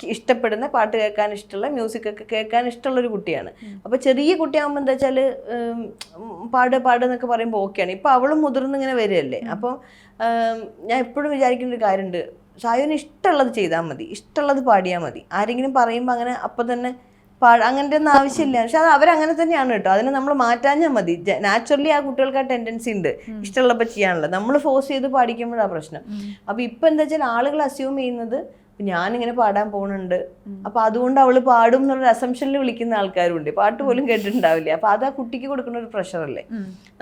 ഇഷ്ടപ്പെടുന്ന, പാട്ട് കേൾക്കാൻ ഇഷ്ടമുള്ള, മ്യൂസിക്കൊക്കെ കേൾക്കാൻ ഇഷ്ടമുള്ളൊരു കുട്ടിയാണ്. അപ്പോൾ ചെറിയ കുട്ടിയാകുമ്പോൾ എന്താ വെച്ചാൽ പാടുന്നൊക്കെ പറയുമ്പോൾ ഓക്കെയാണ്. ഇപ്പോൾ അവളും മുതിർന്നിങ്ങനെ വരികയല്ലേ. അപ്പോൾ ഞാൻ എപ്പോഴും വിചാരിക്കുന്ന ഒരു കാര്യമുണ്ട്, സായുവിന് ഇഷ്ടമുള്ളത് ചെയ്താൽ മതി, ഇഷ്ടമുള്ളത് പാടിയാൽ മതി. ആരെങ്കിലും പറയുമ്പോൾ അങ്ങനെ അപ്പം തന്നെ അങ്ങനത്തെ ഒന്നും ആവശ്യമില്ല. പക്ഷെ അത് അവരങ്ങനെ തന്നെയാണ് കേട്ടോ. അതിനെ നമ്മൾ മാറ്റാഞ്ഞാൽ മതി. നാച്ചുറലി ആ കുട്ടികൾക്ക് ആ ടെൻഡൻസി ഉണ്ട് ഇഷ്ടമുള്ളപ്പോൾ ചെയ്യാനുള്ളത്. നമ്മൾ ഫോഴ്സ് ചെയ്ത് പാടിക്കുമ്പോഴാണ് പ്രശ്നം. അപ്പോൾ ഇപ്പം എന്താ വെച്ചാൽ ആളുകൾ അസ്യൂം ചെയ്യുന്നത് ഞാനിങ്ങനെ പാടാൻ പോകുന്നുണ്ട്, അപ്പം അതുകൊണ്ട് അവൾ പാടും എന്നുള്ളൊരു അസംഷനിൽ വിളിക്കുന്ന ആൾക്കാരുണ്ട്. പാട്ട് പോലും കേട്ടിട്ടുണ്ടാവില്ല. അപ്പം അത് ആ കുട്ടിക്ക് കൊടുക്കുന്ന ഒരു പ്രഷറല്ലേ.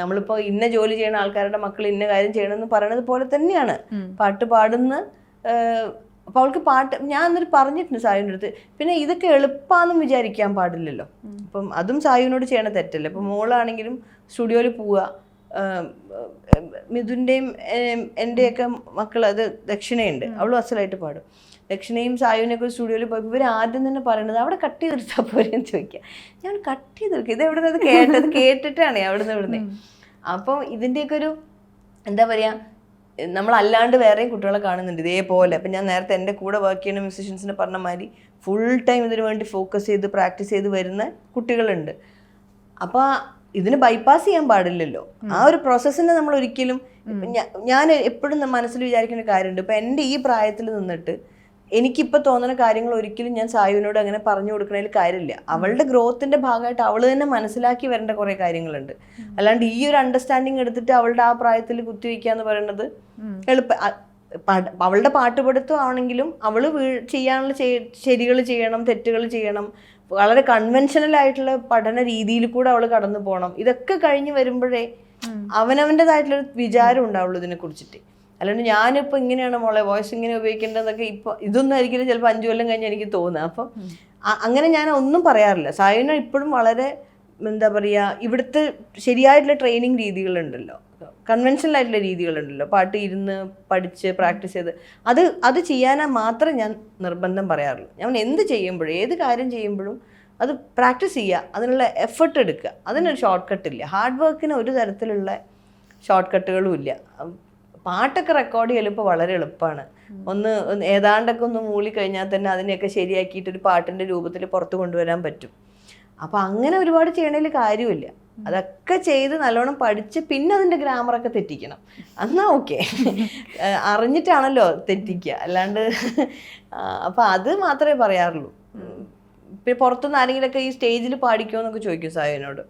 നമ്മളിപ്പോൾ ഇന്ന ജോലി ചെയ്യുന്ന ആൾക്കാരുടെ മക്കൾ ഇന്ന കാര്യം ചെയ്യണമെന്ന് പറയണത് പോലെ തന്നെയാണ് പാട്ട് പാടുന്ന. അപ്പോൾ അവൾക്ക് ഞാൻ എന്നിട്ട് പറഞ്ഞിട്ടുണ്ട് സായുവിൻ്റെ അടുത്ത്, പിന്നെ ഇതൊക്കെ എളുപ്പമാണെന്നും വിചാരിക്കാൻ പാടില്ലല്ലോ. അപ്പം അതും സായുവിനോട് ചെയ്യണ തെറ്റല്ലേ. ഇപ്പം മോളാണെങ്കിലും സ്റ്റുഡിയോയിൽ പോവുക, മിഥുൻ്റെയും എൻ്റെയൊക്കെ മക്കൾ, അത് ദക്ഷിണയുണ്ട്, അവളും അസലായിട്ട് പാടും. ദക്ഷിണയും സായുവിനൊക്കെ സ്റ്റുഡിയോയിൽ പോയപ്പോൾ ഇവർ ആദ്യം തന്നെ പറയുന്നത് അവിടെ കട്ട് ചെയ്തെടുത്താൽ പോരെന്ന് ചോദിക്കുക. ഞാൻ കട്ട് ചെയ്തെടുക്കുക, ഇത് എവിടെ നിന്ന് കേട്ടിട്ടാണ് അവിടെ നിന്ന് ഇവിടുന്ന്. അപ്പം ഇതിൻ്റെയൊക്കെ ഒരു എന്താ പറയുക, നമ്മളല്ലാണ്ട് വേറെയും കുട്ടികളെ കാണുന്നുണ്ട് ഇതേപോലെ. അപ്പം ഞാൻ നേരത്തെ എൻ്റെ കൂടെ വർക്ക് ചെയ്യുന്ന മ്യൂസിഷ്യൻസിന് പറഞ്ഞ മാതിരി ഫുൾ ടൈം ഇതിനു വേണ്ടി ഫോക്കസ് ചെയ്ത് പ്രാക്ടീസ് ചെയ്ത് വരുന്ന കുട്ടികളുണ്ട്. അപ്പോൾ ഇതിന് ബൈപ്പാസ് ചെയ്യാൻ പാടില്ലല്ലോ. ആ ഒരു പ്രോസസ്സിനെ നമ്മൾ ഒരിക്കലും, ഞാൻ എപ്പോഴും മനസ്സിൽ വിചാരിക്കുന്ന കാര്യമുണ്ട്. ഇപ്പം എൻ്റെ ഈ പ്രായത്തിൽ നിന്നിട്ട് എനിക്കിപ്പോൾ തോന്നുന്ന കാര്യങ്ങൾ ഒരിക്കലും ഞാൻ സായുവിനോട് അങ്ങനെ പറഞ്ഞു കൊടുക്കുന്നതിൽ കാര്യമില്ല. അവളുടെ ഗ്രോത്തിൻ്റെ ഭാഗമായിട്ട് അവൾ തന്നെ മനസ്സിലാക്കി വരേണ്ട കുറേ കാര്യങ്ങളുണ്ട്. അല്ലാണ്ട് ഈ ഒരു അണ്ടർസ്റ്റാൻഡിങ് എടുത്തിട്ട് അവളുടെ ആ പ്രായത്തിൽ കുത്തിവെക്കുക എന്ന് പറയുന്നത് അവളുടെ പാട്ടുപടുത്തം ആണെങ്കിലും അവൾ ചെയ്യാനുള്ള ശരികൾ ചെയ്യണം, തെറ്റുകൾ ചെയ്യണം, വളരെ കൺവെൻഷനൽ ആയിട്ടുള്ള പഠന രീതിയിൽ കൂടെ അവൾ കടന്നു പോകണം. ഇതൊക്കെ കഴിഞ്ഞ് വരുമ്പോഴേ അവനവൻ്റെതായിട്ടുള്ളൊരു വിചാരം ഉണ്ടാവുള്ളൂ ഇതിനെ കുറിച്ചിട്ട്. അല്ലാണ്ട് ഞാനിപ്പോൾ ഇങ്ങനെയാണ് മോളെ വോയിസ് ഇങ്ങനെ ഉപയോഗിക്കേണ്ടതെന്നൊക്കെ ഇപ്പോൾ ഇതൊന്നും ആയിരിക്കില്ല ചിലപ്പോൾ 5 കൊല്ലം കഴിഞ്ഞ് എനിക്ക് തോന്നുക. അപ്പം അങ്ങനെ ഞാൻ ഒന്നും പറയാറില്ല. സായുന ഇപ്പോഴും വളരെ എന്താ പറയുക, ഇവിടുത്തെ ശരിയായിട്ടുള്ള ട്രെയിനിങ് രീതികളുണ്ടല്ലോ, കൺവെൻഷനൽ ആയിട്ടുള്ള രീതികളുണ്ടല്ലോ, പാട്ട് ഇരുന്ന് പഠിച്ച് പ്രാക്ടീസ് ചെയ്ത് അത് ചെയ്യാനാ മാത്രമേ ഞാൻ നിർബന്ധം പറയാറുള്ളൂ. ഞാൻ എന്ത് ചെയ്യുമ്പോഴും ഏത് കാര്യം ചെയ്യുമ്പോഴും അത് പ്രാക്ടീസ് ചെയ്യുക, അതിനുള്ള എഫർട്ട് എടുക്കുക. അതിനൊരു ഷോർട്ട് കട്ടില്ല. ഹാർഡ് വർക്കിന് ഒരു തരത്തിലുള്ള ഷോർട്ട് കട്ടുകളും ഇല്ല. പാട്ടൊക്കെ റെക്കോർഡ് ചെയ്യൽ ഇപ്പോൾ വളരെ എളുപ്പമാണ്. ഒന്ന് ഏതാണ്ടൊക്കെ ഒന്ന് മൂളിക്കഴിഞ്ഞാൽ തന്നെ അതിനെയൊക്കെ ശരിയാക്കിയിട്ട് ഒരു പാട്ടിൻ്റെ രൂപത്തിൽ പുറത്ത് കൊണ്ടുവരാൻ പറ്റും. അപ്പോൾ അങ്ങനെ ഒരുപാട് ചെയ്യണതിൽ കാര്യമില്ല. അതൊക്കെ ചെയ്ത് നല്ലോണം പഠിച്ച് പിന്നെ അതിൻ്റെ ഗ്രാമറൊക്കെ തെറ്റിക്കണം. എന്നാൽ ഓക്കെ. അറിഞ്ഞിട്ടാണല്ലോ തെറ്റിക്കുക, അല്ലാണ്ട്. അപ്പോൾ അത് മാത്രമേ പറയാറുള്ളൂ. പിന്നെ പുറത്തുനിന്ന് ആരെങ്കിലുമൊക്കെ ഈ സ്റ്റേജിൽ പാടിക്കുമോ എന്നൊക്കെ ചോദിക്കും സായുവിനോട്.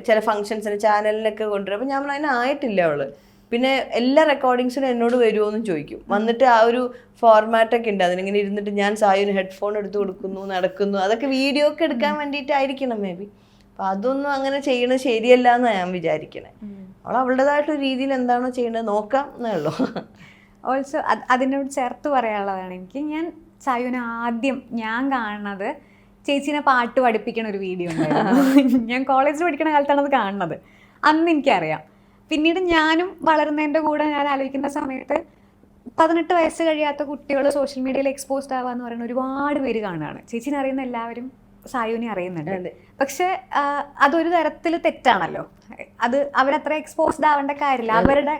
ചില ഫങ്ഷൻസിന് ചാനലിനൊക്കെ കൊണ്ടുവരും. അപ്പോൾ ഞാൻ അതിനായിട്ടില്ല അവള്. പിന്നെ എല്ലാ റെക്കോർഡിങ്സിനും എന്നോട് വരുമോ എന്നും ചോദിക്കും. വന്നിട്ട് ആ ഒരു ഫോർമാറ്റൊക്കെ ഉണ്ട്, അതിനിങ്ങനെ ഇരുന്നിട്ട് ഞാൻ സായുവിന് ഹെഡ്ഫോൺ എടുത്ത് കൊടുക്കുന്നു, നടക്കുന്നു. അതൊക്കെ വീഡിയോ ഒക്കെ എടുക്കാൻ വേണ്ടിയിട്ടായിരിക്കണം മേ ബി. അപ്പം അതൊന്നും അങ്ങനെ ചെയ്യണത് ശരിയല്ല എന്നാണ് ഞാൻ വിചാരിക്കണേ. അവൾ അവളുടേതായിട്ടൊരു രീതിയിൽ എന്താണോ ചെയ്യേണ്ടത് നോക്കാം എന്നേ ഉള്ളൂ. ഓൾസോ അതിനോട് ചേർത്ത് പറയാനുള്ളതാണ് എനിക്ക്. ഞാൻ സായുവിനെ ആദ്യം ഞാൻ കാണുന്നത് ചേച്ചീനെ പാട്ട് പഠിപ്പിക്കണ ഒരു വീഡിയോ ഉണ്ടായിരുന്നു. ഞാൻ കോളേജിൽ പഠിക്കുന്ന കാലത്താണ് അത് കാണുന്നത്. അന്ന് എനിക്കറിയാം. പിന്നീട് ഞാനും വളരുന്നതിൻ്റെ കൂടെ ഞാൻ ആലോചിക്കുന്ന സമയത്ത് 18 വയസ്സ് കഴിയാത്ത കുട്ടികൾ സോഷ്യൽ മീഡിയയിൽ എക്സ്പോസ്ഡ് ആവാന്ന് പറയുന്ന ഒരുപാട് പേര് കാണുകയാണ്. ചേച്ചീനെ അറിയുന്ന എല്ലാവരും സായുവിനെ അറിയുന്നുണ്ട്. പക്ഷെ അതൊരു തരത്തിൽ തെറ്റാണല്ലോ. അത് അവരത്ര എക്സ്പോസ്ഡ് ആവേണ്ട കാര്യമില്ല. അവരുടെ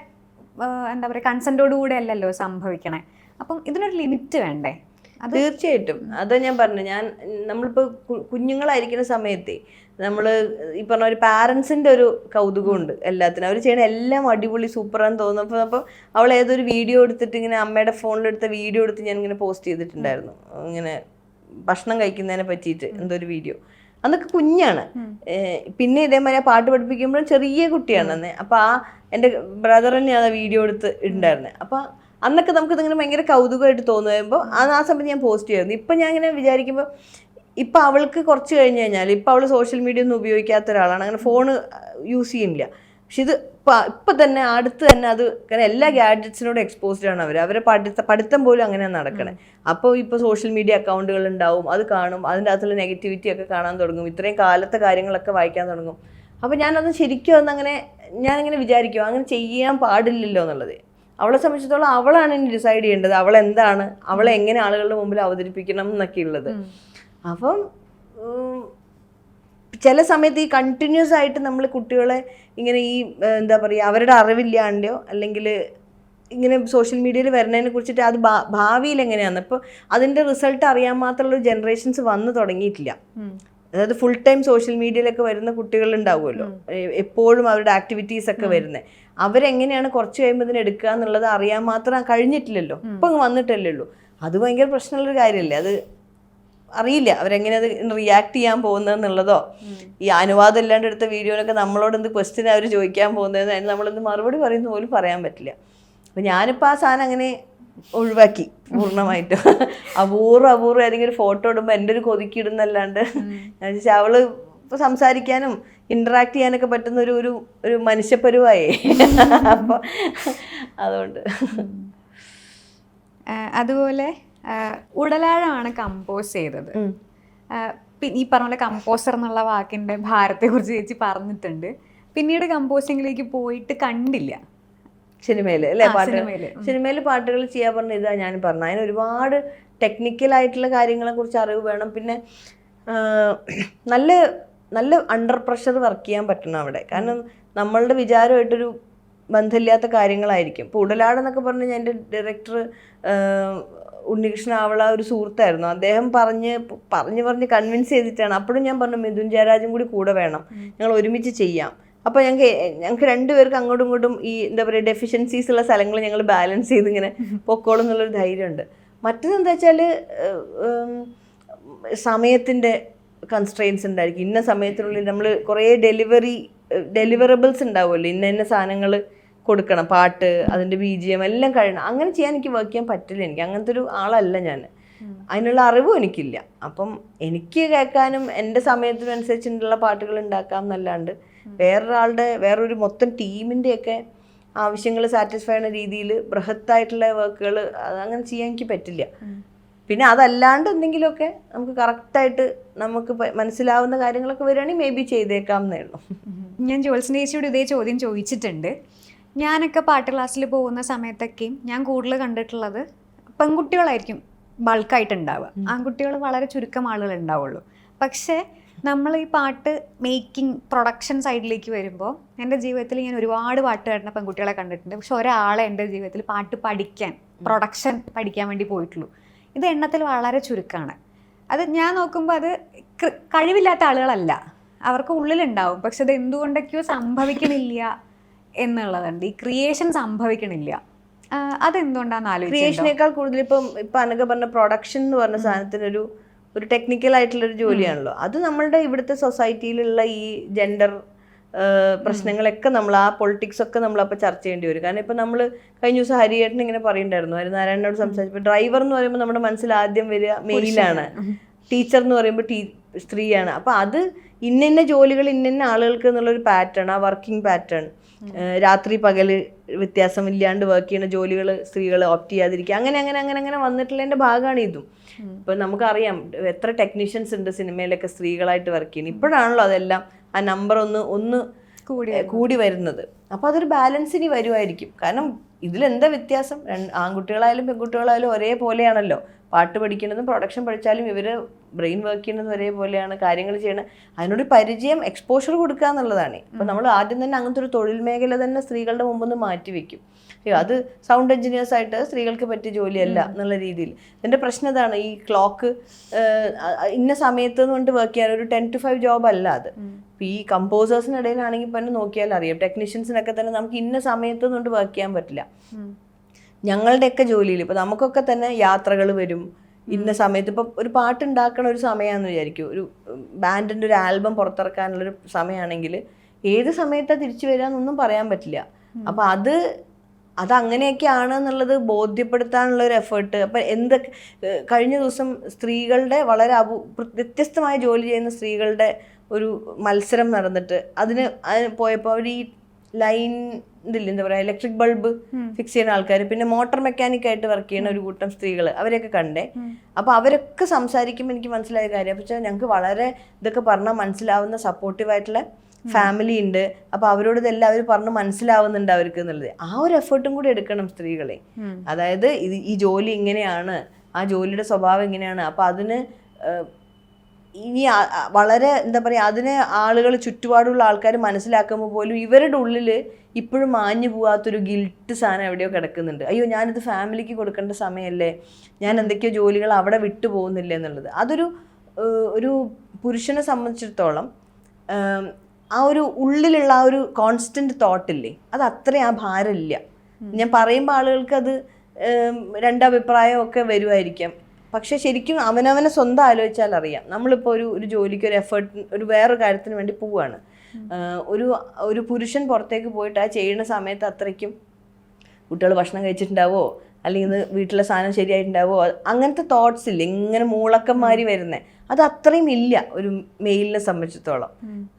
എന്താ പറയുക കൺസെൻറ്റോടുകൂടെ അല്ലല്ലോ സംഭവിക്കണേ. അപ്പം ഇതിനൊരു ലിമിറ്റ് വേണ്ടേ? തീർച്ചയായിട്ടും. അതാ ഞാൻ പറഞ്ഞു. നമ്മളിപ്പോൾ കുഞ്ഞുങ്ങളായിരിക്കുന്ന സമയത്തെ നമ്മൾ ഈ പറഞ്ഞ ഒരു പാരൻസിൻ്റെ ഒരു കൗതുകമുണ്ട് എല്ലാത്തിനും. അവർ ചെയ്യണ എല്ലാം അടിപൊളി സൂപ്പറാന്ന് തോന്നുന്നു. അപ്പോൾ അവൾ ഏതൊരു വീഡിയോ എടുത്തിട്ട് ഇങ്ങനെ അമ്മയുടെ ഫോണിലെടുത്ത വീഡിയോ എടുത്ത് ഞാൻ ഇങ്ങനെ പോസ്റ്റ് ചെയ്തിട്ടുണ്ടായിരുന്നു. ഇങ്ങനെ ഭക്ഷണം കഴിക്കുന്നതിനെ പറ്റിയിട്ട് എന്തോ ഒരു വീഡിയോ. അന്നൊക്കെ കുഞ്ഞാണ്. പിന്നെ ഇതേമാതിരി ആ പാട്ട് പഠിപ്പിക്കുമ്പോഴും ചെറിയ കുട്ടിയാണ് അന്ന്. അപ്പോൾ എൻ്റെ ബ്രദർ തന്നെയാണ് ആ വീഡിയോ എടുത്ത് ഉണ്ടായിരുന്നത്. അപ്പോൾ അന്നൊക്കെ നമുക്കിതിങ്ങനെ ഭയങ്കര കൗതുകമായിട്ട് തോന്നുമ്പോൾ ആ സമയത്ത് ഞാൻ പോസ്റ്റ് ചെയ്യുമായിരുന്നു. ഇപ്പം ഞാൻ ഇങ്ങനെ വിചാരിക്കുമ്പോൾ ഇപ്പം അവൾക്ക് കുറച്ച് കഴിഞ്ഞ് കഴിഞ്ഞാൽ ഇപ്പം അവൾ സോഷ്യൽ മീഡിയ ഒന്നും ഉപയോഗിക്കാത്ത ഒരാളാണ്, അങ്ങനെ ഫോണ് യൂസ് ചെയ്യുന്നില്ല. പക്ഷെ ഇത് ഇപ്പം തന്നെ അടുത്ത് തന്നെ അത് കാരണം എല്ലാ ഗാഡ്ജറ്റ്സിനോടും എക്സ്പോസ്ഡ് ആണ് അവരെ പഠിത്തം പോലും അങ്ങനെയാണ് നടക്കണേ. അപ്പോൾ ഇപ്പോൾ സോഷ്യൽ മീഡിയ അക്കൗണ്ടുകൾ ഉണ്ടാവും, അത് കാണും, അതിൻ്റെ അകത്തുള്ള നെഗറ്റിവിറ്റി ഒക്കെ കാണാൻ തുടങ്ങും, ഇത്രയും കാലത്തെ കാര്യങ്ങളൊക്കെ വായിക്കാൻ തുടങ്ങും. അപ്പോൾ ഞാനത് ശരിക്കും ഒന്നങ്ങനെ ഞാനിങ്ങനെ വിചാരിക്കും അങ്ങനെ ചെയ്യാൻ പാടില്ലല്ലോ എന്നുള്ളത്. അവളെ സംബന്ധിച്ചിടത്തോളം അവളാണ് ഇനി ഡിസൈഡ് ചെയ്യേണ്ടത് അവളെന്താണ്, അവളെ എങ്ങനെ ആളുകളുടെ മുമ്പിൽ അവതരിപ്പിക്കണം എന്നൊക്കെ ഉള്ളത്. അപ്പം ചില സമയത്ത് ഈ കണ്ടിന്യൂസ് ആയിട്ട് നമ്മൾ കുട്ടികളെ ഇങ്ങനെ ഈ എന്താ പറയുക അവരുടെ അറിവില്ലാണ്ടോ അല്ലെങ്കിൽ ഇങ്ങനെ സോഷ്യൽ മീഡിയയിൽ വരുന്നതിനെ കുറിച്ചിട്ട് അത് ഭാവിയിൽ എങ്ങനെയാണ് ഇപ്പോൾ അതിൻ്റെ റിസൾട്ട് അറിയാൻ മാത്രമുള്ള ജനറേഷൻസ് വന്നു തുടങ്ങിയിട്ടില്ല. അതായത് ഫുൾ ടൈം സോഷ്യൽ മീഡിയയിലൊക്കെ വരുന്ന കുട്ടികളുണ്ടാവുമല്ലോ, എപ്പോഴും അവരുടെ ആക്ടിവിറ്റീസ് ഒക്കെ വരുന്നത്. അവരെങ്ങനെയാണ് കുറച്ച് കഴിയുമ്പോൾ ഇതിന് എടുക്കുക എന്നുള്ളത് അറിയാൻ മാത്രം കഴിഞ്ഞിട്ടില്ലല്ലോ, ഇപ്പം വന്നിട്ടല്ലേ ഉള്ളൂ. അത് ഭയങ്കര പ്രശ്നമുള്ളൊരു കാര്യമല്ലേ. അത് അറിയില്ല അവരെങ്ങനെ അത് റിയാക്ട് ചെയ്യാൻ പോകുന്നതെന്നുള്ളതോ. ഈ അനുവാദം ഇല്ലാണ്ട് എടുത്ത വീഡിയോനൊക്കെ നമ്മളോട് എന്ത് ക്വസ്റ്റ്യൻ അവർ ചോദിക്കാൻ പോകുന്നതെന്ന് അതിന് നമ്മളെന്ത് മറുപടി പറയുന്ന പോലും പറയാൻ പറ്റില്ല. അപ്പം ഞാനിപ്പോൾ ആ സാധനം അങ്ങനെ ഒഴിവാക്കി പൂർണ്ണമായിട്ടും. അപൂർവം ഏതെങ്കിലും ഒരു ഫോട്ടോ ഇടുമ്പോൾ എൻ്റെ ഒരു കൊതുക്കി ഇടുന്നല്ലാണ്ട് ഞാൻ വെച്ചാൽ അവള് ഇപ്പോൾ സംസാരിക്കാനും ഇൻറ്ററാക്ട് ചെയ്യാനൊക്കെ പറ്റുന്ന ഒരു മനുഷ്യപ്പരുവായേ. അപ്പോൾ അതുകൊണ്ട് അതുപോലെ ഉടലാഴമാണ് കമ്പോസ് ചെയ്തത്. ഈ പറഞ്ഞ പോലെ കമ്പോസർ എന്നുള്ള വാക്കിൻ്റെ ഭാരത്തെക്കുറിച്ച് ചേച്ചി പറഞ്ഞിട്ടുണ്ട്. പിന്നീട് കമ്പോസിങ്ങിലേക്ക് പോയിട്ട് കണ്ടില്ല. സിനിമയിൽ അല്ലേ സിനിമയിൽ പാട്ടുകൾ ചെയ്യാൻ പറഞ്ഞ ഇതാ ഞാൻ പറഞ്ഞത്. അതിന് ഒരുപാട് ടെക്നിക്കലായിട്ടുള്ള കാര്യങ്ങളെക്കുറിച്ച് അറിവ് വേണം. പിന്നെ നല്ല അണ്ടർ പ്രഷർ വർക്ക് ചെയ്യാൻ പറ്റണം അവിടെ. കാരണം നമ്മളുടെ വിചാരമായിട്ടൊരു ബന്ധമില്ലാത്ത കാര്യങ്ങളായിരിക്കും. ഇപ്പോൾ ഉടലാടെന്നൊക്കെ പറഞ്ഞു ഞാൻ, എൻ്റെ ഡയറക്ടർ ഉണ്ണികൃഷ്ണ ആവള ഒരു സുഹൃത്തായിരുന്നു. അദ്ദേഹം പറഞ്ഞ് കൺവിൻസ് ചെയ്തിട്ടാണ്. അപ്പോഴും ഞാൻ പറഞ്ഞു മിഥുൻ ജയരാജും കൂടി കൂടെ വേണം, ഞങ്ങൾ ഒരുമിച്ച് ചെയ്യാം. അപ്പോൾ ഞങ്ങൾക്ക് രണ്ടുപേർക്ക് അങ്ങോട്ടും ഇങ്ങോട്ടും ഈ എന്താ പറയുക ഡെഫിഷ്യൻസീസ് ഉള്ള സ്ഥലങ്ങൾ ഞങ്ങൾ ബാലൻസ് ചെയ്ത് ഇങ്ങനെ പൊക്കോളും എന്നുള്ളൊരു ധൈര്യമുണ്ട്. മറ്റേതെന്താ വെച്ചാൽ സമയത്തിൻ്റെ കൺസ്ട്രെയിൻസ് ഉണ്ടായിരിക്കും. ഇന്ന സമയത്തിനുള്ളിൽ നമ്മൾ കുറേ ഡെലിവറബിൾസ് ഉണ്ടാവുമല്ലോ, ഇന്ന സാധനങ്ങൾ കൊടുക്കണം, പാട്ട്, അതിൻ്റെ BGM എല്ലാം കഴിയണം. അങ്ങനെ ചെയ്യാൻ എനിക്ക് വർക്ക് ചെയ്യാൻ പറ്റില്ല. എനിക്ക് അങ്ങനത്തെ ഒരു ആളല്ല ഞാൻ. അതിനുള്ള അറിവും എനിക്കില്ല. അപ്പം എനിക്ക് കേൾക്കാനും എൻ്റെ സമയത്തിനനുസരിച്ചുള്ള പാട്ടുകൾ ഉണ്ടാക്കാം എന്നല്ലാണ്ട് വേറൊരു മൊത്തം ടീമിൻ്റെയൊക്കെ ആവശ്യങ്ങൾ സാറ്റിസ്ഫൈ ചെയ്യുന്ന രീതിയിൽ ബൃഹത്തായിട്ടുള്ള വർക്കുകൾ അങ്ങനെ ചെയ്യാൻ എനിക്ക് പറ്റില്ല. പിന്നെ അതല്ലാണ്ട് എന്തെങ്കിലുമൊക്കെ നമുക്ക് കറക്റ്റായിട്ട് നമുക്ക് മനസ്സിലാവുന്ന കാര്യങ്ങളൊക്കെ വരികയാണെങ്കിൽ മേ ബി ചെയ്തേക്കാം എന്നേ ഉള്ളൂ. ഞാൻ ജോത്സ്ന ചേച്ചിയോട് ഇതേ ചോദ്യം ചോദിച്ചിട്ടുണ്ട്. ഞാനൊക്കെ പാട്ട് ക്ലാസ്സിൽ പോകുന്ന സമയത്തൊക്കെയും ഞാൻ കൂടുതൽ കണ്ടിട്ടുള്ളത് പെൺകുട്ടികളായിരിക്കും ബൾക്കായിട്ടുണ്ടാവുക. ആൺകുട്ടികൾ വളരെ ചുരുക്കം ആളുകൾ ഉണ്ടാവുള്ളൂ. പക്ഷേ നമ്മൾ ഈ പാട്ട് മേക്കിംഗ് പ്രൊഡക്ഷൻ സൈഡിലേക്ക് വരുമ്പോൾ എൻ്റെ ജീവിതത്തിൽ ഞാൻ ഒരുപാട് പാട്ട് കേട്ടുന്ന പെൺകുട്ടികളെ കണ്ടിട്ടുണ്ട്. പക്ഷെ ഒരാളെ എൻ്റെ ജീവിതത്തിൽ പാട്ട് പഠിക്കാൻ, പ്രൊഡക്ഷൻ പഠിക്കാൻ വേണ്ടി പോയിട്ടുള്ളൂ. ഇത് എണ്ണത്തിൽ വളരെ ചുരുക്കമാണ്. അത് ഞാൻ നോക്കുമ്പോൾ അത് കഴിവില്ലാത്ത ആളുകളല്ല, അവർക്ക് ഉള്ളിലുണ്ടാവും. പക്ഷെ അത് എന്തുകൊണ്ടൊക്കെയോ സംഭവിക്കണില്ല എന്നുള്ളതുണ്ട്. ഈ ക്രിയേഷൻ സംഭവിക്കണില്ല. അതെന്തുകൊണ്ടാണെന്ന് ആലോചിച്ചു. ക്രിയേഷനേക്കാൾ കൂടുതൽ ഇപ്പം അനഘ പറഞ്ഞ പ്രൊഡക്ഷൻ എന്ന് പറഞ്ഞ സാധനത്തിനൊരു ടെക്നിക്കൽ ആയിട്ടുള്ളൊരു ജോലിയാണല്ലോ. അത് നമ്മളുടെ ഇവിടുത്തെ സൊസൈറ്റിയിലുള്ള ഈ ജെൻഡർ പ്രശ്നങ്ങളൊക്കെ നമ്മൾ ആ പൊളിറ്റിക്സ് ഒക്കെ നമ്മളപ്പോൾ ചർച്ച ചെയ്യേണ്ടി വരും. കാരണം ഇപ്പം നമ്മൾ കഴിഞ്ഞ ദിവസം ഹരിയേട്ടൻ ഇങ്ങനെ പറയുന്നുണ്ടായിരുന്നു, ഹരിനാരായണനോട് സംസാരിച്ചപ്പോൾ ഡ്രൈവർ എന്ന് പറയുമ്പോൾ നമ്മുടെ മനസ്സിൽ ആദ്യം വരിക മെയിലാണ്, ടീച്ചർ എന്ന് പറയുമ്പോൾ സ്ത്രീയാണ്. അപ്പോൾ അത് ഇന്ന ജോലികൾ ഇന്ന ആളുകൾക്ക് എന്നുള്ളൊരു പാറ്റേൺ, ആ വർക്കിംഗ് പാറ്റേൺ, രാത്രി പകല് വ്യത്യാസമില്ലാണ്ട് വർക്ക് ചെയ്യുന്ന ജോലികൾ സ്ത്രീകൾ ഓപ്റ്റ് ചെയ്യാതിരിക്കുക, അങ്ങനെ വന്നിട്ടുള്ളതിൻ്റെ ഭാഗമാണ് ഇതും. ഇപ്പം നമുക്കറിയാം എത്ര ടെക്നീഷ്യൻസ് ഉണ്ട് സിനിമയിലൊക്കെ സ്ത്രീകളായിട്ട് വർക്ക് ചെയ്യുന്നത്. ഇപ്പോഴാണല്ലോ അതെല്ലാം ആ നമ്പർ ഒന്ന് കൂടി വരുന്നത്. അപ്പോൾ അതൊരു ബാലൻസിന് വരുമായിരിക്കും. കാരണം ഇതിലെന്താ വ്യത്യാസം? ആൺകുട്ടികളായാലും പെൺകുട്ടികളായാലും ഒരേപോലെയാണല്ലോ. പാട്ട് പഠിക്കുന്നതും പ്രൊഡക്ഷൻ പഠിച്ചാലും ഇവർ ബ്രെയിൻ വർക്ക് ചെയ്യുന്നതും ഒരേപോലെയാണ്, കാര്യങ്ങൾ ചെയ്യണം. അതിനൊരു പരിചയം, എക്സ്പോഷർ കൊടുക്കുക എന്നുള്ളതാണ്. ഇപ്പം നമ്മൾ ആദ്യം തന്നെ അങ്ങനത്തെ ഒരു തൊഴിൽ മേഖല തന്നെ സ്ത്രീകളുടെ മുമ്പൊന്ന് മാറ്റി വെക്കും. അത് സൗണ്ട് എഞ്ചിനീയേഴ്സ് ആയിട്ട് സ്ത്രീകൾക്ക് പറ്റിയ ജോലിയല്ല എന്നുള്ള രീതിയിൽ. ഇതിൻ്റെ പ്രശ്നം ഇതാണ്, ഈ ക്ലോക്ക് ഇന്ന സമയത്ത് കൊണ്ട് വർക്ക് ചെയ്യാൻ ഒരു 10 to 5 ജോബ് അല്ല അത്. ഇപ്പം ഈ കമ്പോസേഴ്സിനിടയിലാണെങ്കിൽ തന്നെ നോക്കിയാൽ അറിയാം, ടെക്നീഷ്യൻസിനൊക്കെ തന്നെ നമുക്ക് ഇന്ന സമയത്ത് കൊണ്ട് വർക്ക് ചെയ്യാൻ പറ്റില്ല. ഞങ്ങളുടെയൊക്കെ ജോലിയിൽ ഇപ്പം നമുക്കൊക്കെ തന്നെ യാത്രകൾ വരും ഇന്ന സമയത്ത്. ഇപ്പം ഒരു പാട്ടുണ്ടാക്കണ ഒരു സമയമാണെന്ന് വിചാരിക്കും, ഒരു ബാൻഡിൻ്റെ ഒരു ആൽബം പുറത്തിറക്കാനുള്ളൊരു സമയമാണെങ്കിൽ ഏത് സമയത്താണ് തിരിച്ചു വരിക എന്നൊന്നും പറയാൻ പറ്റില്ല. അപ്പം അതങ്ങനെയൊക്കെയാണ് എന്നുള്ളത് ബോധ്യപ്പെടുത്താനുള്ള ഒരു എഫേർട്ട്. അപ്പം എന്തൊക്കെ കഴിഞ്ഞ ദിവസം സ്ത്രീകളുടെ വളരെ വ്യത്യസ്തമായ ജോലി ചെയ്യുന്ന സ്ത്രീകളുടെ ഒരു മത്സരം നടന്നിട്ട് അതിന് പോയപ്പോൾ അവർ ഈ ലൈൻ ഇതില്ല, എന്താ പറയുക, ഇലക്ട്രിക് ബൾബ് ഫിക്സ് ചെയ്യുന്ന ആൾക്കാർ, പിന്നെ മോട്ടോർ മെക്കാനിക്കായിട്ട് വർക്ക് ചെയ്യുന്ന ഒരു കൂട്ടം സ്ത്രീകൾ, അവരെയൊക്കെ കണ്ടേ. അപ്പോൾ അവരൊക്കെ സംസാരിക്കുമ്പോൾ എനിക്ക് മനസ്സിലായ കാര്യം പക്ഷേ ഞങ്ങൾക്ക് വളരെ ഇതൊക്കെ പറഞ്ഞാൽ മനസ്സിലാവുന്ന സപ്പോർട്ടീവായിട്ടുള്ള ഫാമിലി ഉണ്ട്. അപ്പോൾ അവരോട് ഇതെല്ലാം അവർ പറഞ്ഞ് മനസ്സിലാവുന്നുണ്ട് അവർക്ക് എന്നുള്ളത്. ആ ഒരു എഫേർട്ടും കൂടി എടുക്കണം സ്ത്രീകളെ. അതായത് ഈ ജോലി ഇങ്ങനെയാണ്, ആ ജോലിയുടെ സ്വഭാവം ഇങ്ങനെയാണ്. അപ്പോൾ അതിന് ഇനി വളരെ എന്താ പറയുക, അതിന് ആളുകൾ ചുറ്റുപാടുള്ള ആൾക്കാർ മനസ്സിലാക്കുമ്പോൾ പോലും ഇവരുടെ ഉള്ളിൽ ഇപ്പോഴും മാഞ്ഞു പോകാത്തൊരു ഗിൽട്ട് സാധനം എവിടെയോ കിടക്കുന്നുണ്ട്. അയ്യോ ഞാനിത് ഫാമിലിക്ക് കൊടുക്കേണ്ട സമയമല്ലേ, ഞാൻ എന്തൊക്കെയോ ജോലികൾ അവിടെ വിട്ടു പോകുന്നില്ല എന്നുള്ളത്. ഒരു പുരുഷനെ സംബന്ധിച്ചിടത്തോളം ആ ഒരു ഉള്ളിലുള്ള ആ ഒരു കോൺസ്റ്റന്റ് തോട്ടില്ലേ, അത് അത്രയും ആ ഭാരമില്ല. ഞാൻ പറയുമ്പോൾ ആളുകൾക്ക് അത് രണ്ടഭിപ്രായമൊക്കെ വരുമായിരിക്കാം. പക്ഷെ ശരിക്കും അവനവനെ സ്വന്തം ആലോചിച്ചാൽ അറിയാം. നമ്മളിപ്പോൾ ഒരു ജോലിക്ക് ഒരു എഫേർട്ട്, ഒരു വേറൊരു കാര്യത്തിന് വേണ്ടി പോവുകയാണ്. ഒരു പുരുഷൻ പുറത്തേക്ക് പോയിട്ട് ആ ചെയ്യുന്ന സമയത്ത് അത്രയ്ക്കും കുട്ടികൾ ഭക്ഷണം കഴിച്ചിട്ടുണ്ടാവോ, അല്ലെങ്കിൽ വീട്ടിലെ സാധനം ശരിയായിട്ടുണ്ടാവോ, അങ്ങനത്തെ തോട്ട്സ് ഇല്ല. ഇങ്ങനെ മൂളക്കന്മാരി വരുന്നത് അത് അത്രയും ഇല്ല ഒരു മെയിലിനെ സംബന്ധിച്ചിടത്തോളം.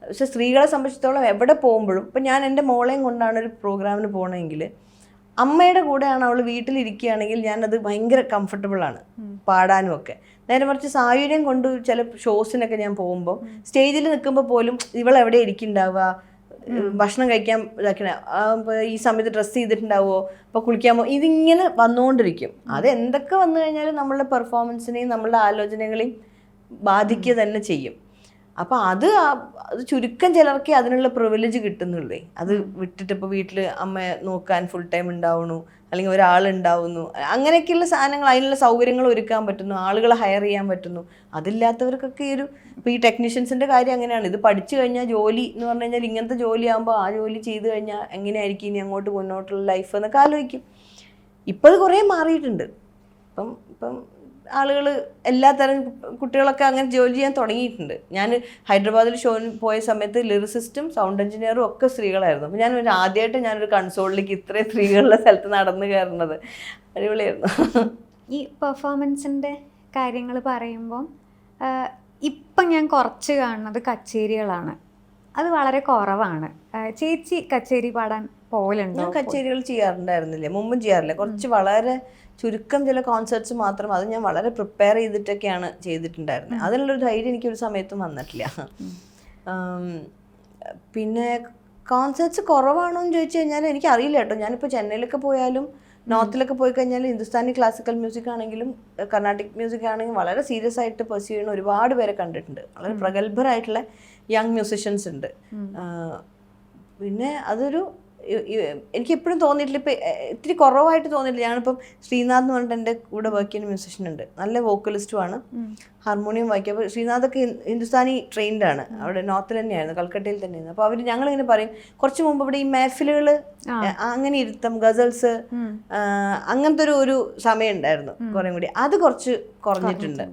പക്ഷെ സ്ത്രീകളെ സംബന്ധിച്ചിടത്തോളം എവിടെ പോകുമ്പോഴും, ഇപ്പം ഞാൻ എൻ്റെ മോളെയും കൊണ്ടാണ് ഒരു പ്രോഗ്രാമിന് പോകണമെങ്കിൽ അമ്മയുടെ കൂടെയാണ് അവൾ വീട്ടിലിരിക്കുകയാണെങ്കിൽ ഞാനത് ഭയങ്കര കംഫർട്ടബിളാണ് പാടാനും ഒക്കെ. നേരെ മറിച്ച് സായുര്യം കൊണ്ട് ചില ഷോസിനൊക്കെ ഞാൻ പോകുമ്പോൾ സ്റ്റേജിൽ നിൽക്കുമ്പോൾ പോലും ഇവളെവിടെ ഇരിക്കുന്നുണ്ടാവുക, ഭക്ഷണം കഴിക്കാൻ ഇതാക്കണ, ഈ സമയത്ത് ഡ്രസ്സ് ചെയ്തിട്ടുണ്ടാവുമോ, അപ്പോൾ കുളിക്കാമോ, ഇതിങ്ങനെ വന്നുകൊണ്ടിരിക്കും. അത് എന്തൊക്കെ വന്നു കഴിഞ്ഞാലും നമ്മളുടെ പെർഫോമൻസിനെയും നമ്മളുടെ ആലോചനകളെയും ബാധിക്കുക തന്നെ ചെയ്യും. അപ്പം അത് ചുരുക്കം ചിലർക്ക് അതിനുള്ള പ്രിവിലേജ് കിട്ടുന്നുള്ളേ. അത് വിട്ടിട്ട് ഇപ്പോൾ വീട്ടിൽ അമ്മയെ നോക്കാൻ ഫുൾ ടൈം ഉണ്ടാവണു, അല്ലെങ്കിൽ ഒരാളുണ്ടാവുന്നു, അങ്ങനെയൊക്കെയുള്ള സാധനങ്ങൾ, അതിനുള്ള സൗകര്യങ്ങൾ ഒരുക്കാൻ പറ്റുന്നു, ആളുകളെ ഹയർ ചെയ്യാൻ പറ്റുന്നു. അതില്ലാത്തവർക്കൊക്കെ ഇപ്പോൾ ഈ ടെക്നീഷ്യൻസിൻ്റെ കാര്യം അങ്ങനെയാണ്. ഇത് പഠിച്ചു കഴിഞ്ഞാൽ ജോലി എന്ന് പറഞ്ഞു കഴിഞ്ഞാൽ ഇങ്ങനത്തെ ജോലി ആകുമ്പോൾ ആ ജോലി ചെയ്ത് കഴിഞ്ഞാൽ എങ്ങനെയായിരിക്കും ഇനി അങ്ങോട്ട് മുന്നോട്ടുള്ള ലൈഫ് എന്നൊക്കെ ആലോചിക്കും. ഇപ്പം അത് കുറേ മാറിയിട്ടുണ്ട്. ഇപ്പം ആളുകൾ എല്ലാത്തരം കുട്ടികളൊക്കെ അങ്ങനെ ജോലി ചെയ്യാൻ തുടങ്ങിയിട്ടുണ്ട്. ഞാൻ ഹൈദരാബാദിൽ ഷോന് പോയ സമയത്ത് ലിറിസിസ്റ്റും സൗണ്ട് എഞ്ചിനീയറും ഒക്കെ സ്ത്രീകളായിരുന്നു. അപ്പോൾ ആദ്യമായിട്ട് ഞാനൊരു കൺസോളിലേക്ക് ഇത്രയും സ്ത്രീകളുടെ സ്ഥലത്ത് നടന്നു കയറുന്നത് അടിപൊളിയായിരുന്നു. ഈ പെർഫോമൻസിൻ്റെ കാര്യങ്ങൾ പറയുമ്പോൾ ഇപ്പം ഞാൻ കുറച്ച് കാണുന്നത് കച്ചേരികളാണ്. അത് വളരെ കുറവാണ്. ചേച്ചി കച്ചേരി പാടാൻ പോലുണ്ടോ? ഞാൻ കച്ചേരികൾ ചെയ്യാറുണ്ടായിരുന്നില്ലേ, മുമ്പും ചെയ്യാറില്ല. കുറച്ച് വളരെ ചുരുക്കം ചില കോൺസേർട്സ് മാത്രം. അത് ഞാൻ വളരെ പ്രിപ്പയർ ചെയ്തിട്ടൊക്കെയാണ് ചെയ്തിട്ടുണ്ടായിരുന്നത്. അതിനുള്ളൊരു ധൈര്യം എനിക്കൊരു സമയത്തും വന്നിട്ടില്ല. പിന്നെ കോൺസേർട്സ് കുറവാണോ എന്ന് ചോദിച്ചു കഴിഞ്ഞാൽ എനിക്കറിയില്ല കേട്ടോ. ഞാനിപ്പോൾ ചെന്നൈയിലൊക്കെ പോയാലും നോർത്തിലൊക്കെ പോയി കഴിഞ്ഞാൽ ഹിന്ദുസ്ഥാനി ക്ലാസിക്കൽ മ്യൂസിക് ആണെങ്കിലും കർണാട്ടിക് മ്യൂസിക് ആണെങ്കിലും വളരെ സീരിയസ് ആയിട്ട് പെർസ്യൂ ചെയ്യുന്ന ഒരുപാട് പേരെ കണ്ടിട്ടുണ്ട്. വളരെ പ്രഗത്ഭരായിട്ടുള്ള യങ് മ്യൂസിഷ്യൻസ് ഉണ്ട്. പിന്നെ അതൊരു എനിക്ക് എപ്പോഴും തോന്നിയിട്ടില്ല, ഇപ്പം ഇത്തിരി കുറവായിട്ട് തോന്നിയിട്ടില്ല. ഞാനിപ്പം ശ്രീനാഥ് എന്ന് പറഞ്ഞിട്ട് എൻ്റെ കൂടെ വർക്ക് ചെയ്യുന്ന മ്യൂസിഷ്യൻ ഉണ്ട്, നല്ല വോക്കലിസ്റ്റുമാണ്, ഹാർമോണിയം വായിക്കുക. അപ്പോൾ ശ്രീനാഥൊക്കെ ഹിന്ദുസ്ഥാനി ട്രെയിൻഡ് ആണ്, അവിടെ നോർത്തിൽ തന്നെയായിരുന്നു, കൽക്കട്ടയിൽ തന്നെയായിരുന്നു. അപ്പോൾ ഞങ്ങളിങ്ങനെ പറയും, കുറച്ച് മുമ്പ് ഇവിടെ ഈ മെഹഫിലുകൾ അങ്ങനെ ഇരുത്തം, ഗസൽസ്, അങ്ങനത്തെ ഒരു സമയം ഉണ്ടായിരുന്നു കുറേ കൂടി. അത് കുറച്ച് കുറഞ്ഞിട്ടുണ്ട്.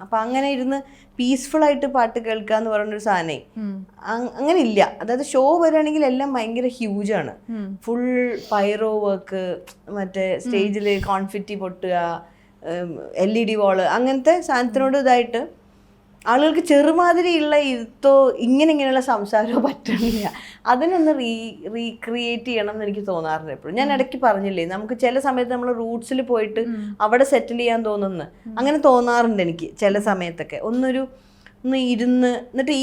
അപ്പം അങ്ങനെ ഇരുന്ന് പീസ്ഫുൾ ആയിട്ട് പാട്ട് കേൾക്കുക എന്ന് പറയുന്നൊരു സാധനേ അങ്ങനെ ഇല്ല. അതായത് ഷോ വരികയാണെങ്കിൽ എല്ലാം ഭയങ്കര ഹ്യൂജാണ്. ഫുൾ പൈറോ വർക്ക്, മറ്റേ സ്റ്റേജിൽ കോൺഫിറ്റി പൊട്ടുക, LED വാള്, അങ്ങനത്തെ സാധനത്തിനോട് ഇതായിട്ട് ആളുകൾക്ക് ചെറുമാതിരിയുള്ള ഇരുത്തോ ഇങ്ങനെയുള്ള സംസാരമോ പറ്റണില്ല. അതിനൊന്ന് റീക്രിയേറ്റ് ചെയ്യണം എന്ന് എനിക്ക് തോന്നാറുണ്ട് എപ്പോഴും. ഞാൻ ഇടയ്ക്ക് പറഞ്ഞില്ലേ, നമുക്ക് ചില സമയത്ത് നമ്മൾ റൂട്ട്സിൽ പോയിട്ട് അവിടെ സെറ്റിൽ ചെയ്യാൻ തോന്നുന്നു, അങ്ങനെ തോന്നാറുണ്ട് എനിക്ക് ചില സമയത്തൊക്കെ. ഒന്ന് ഇരുന്ന് എന്നിട്ട്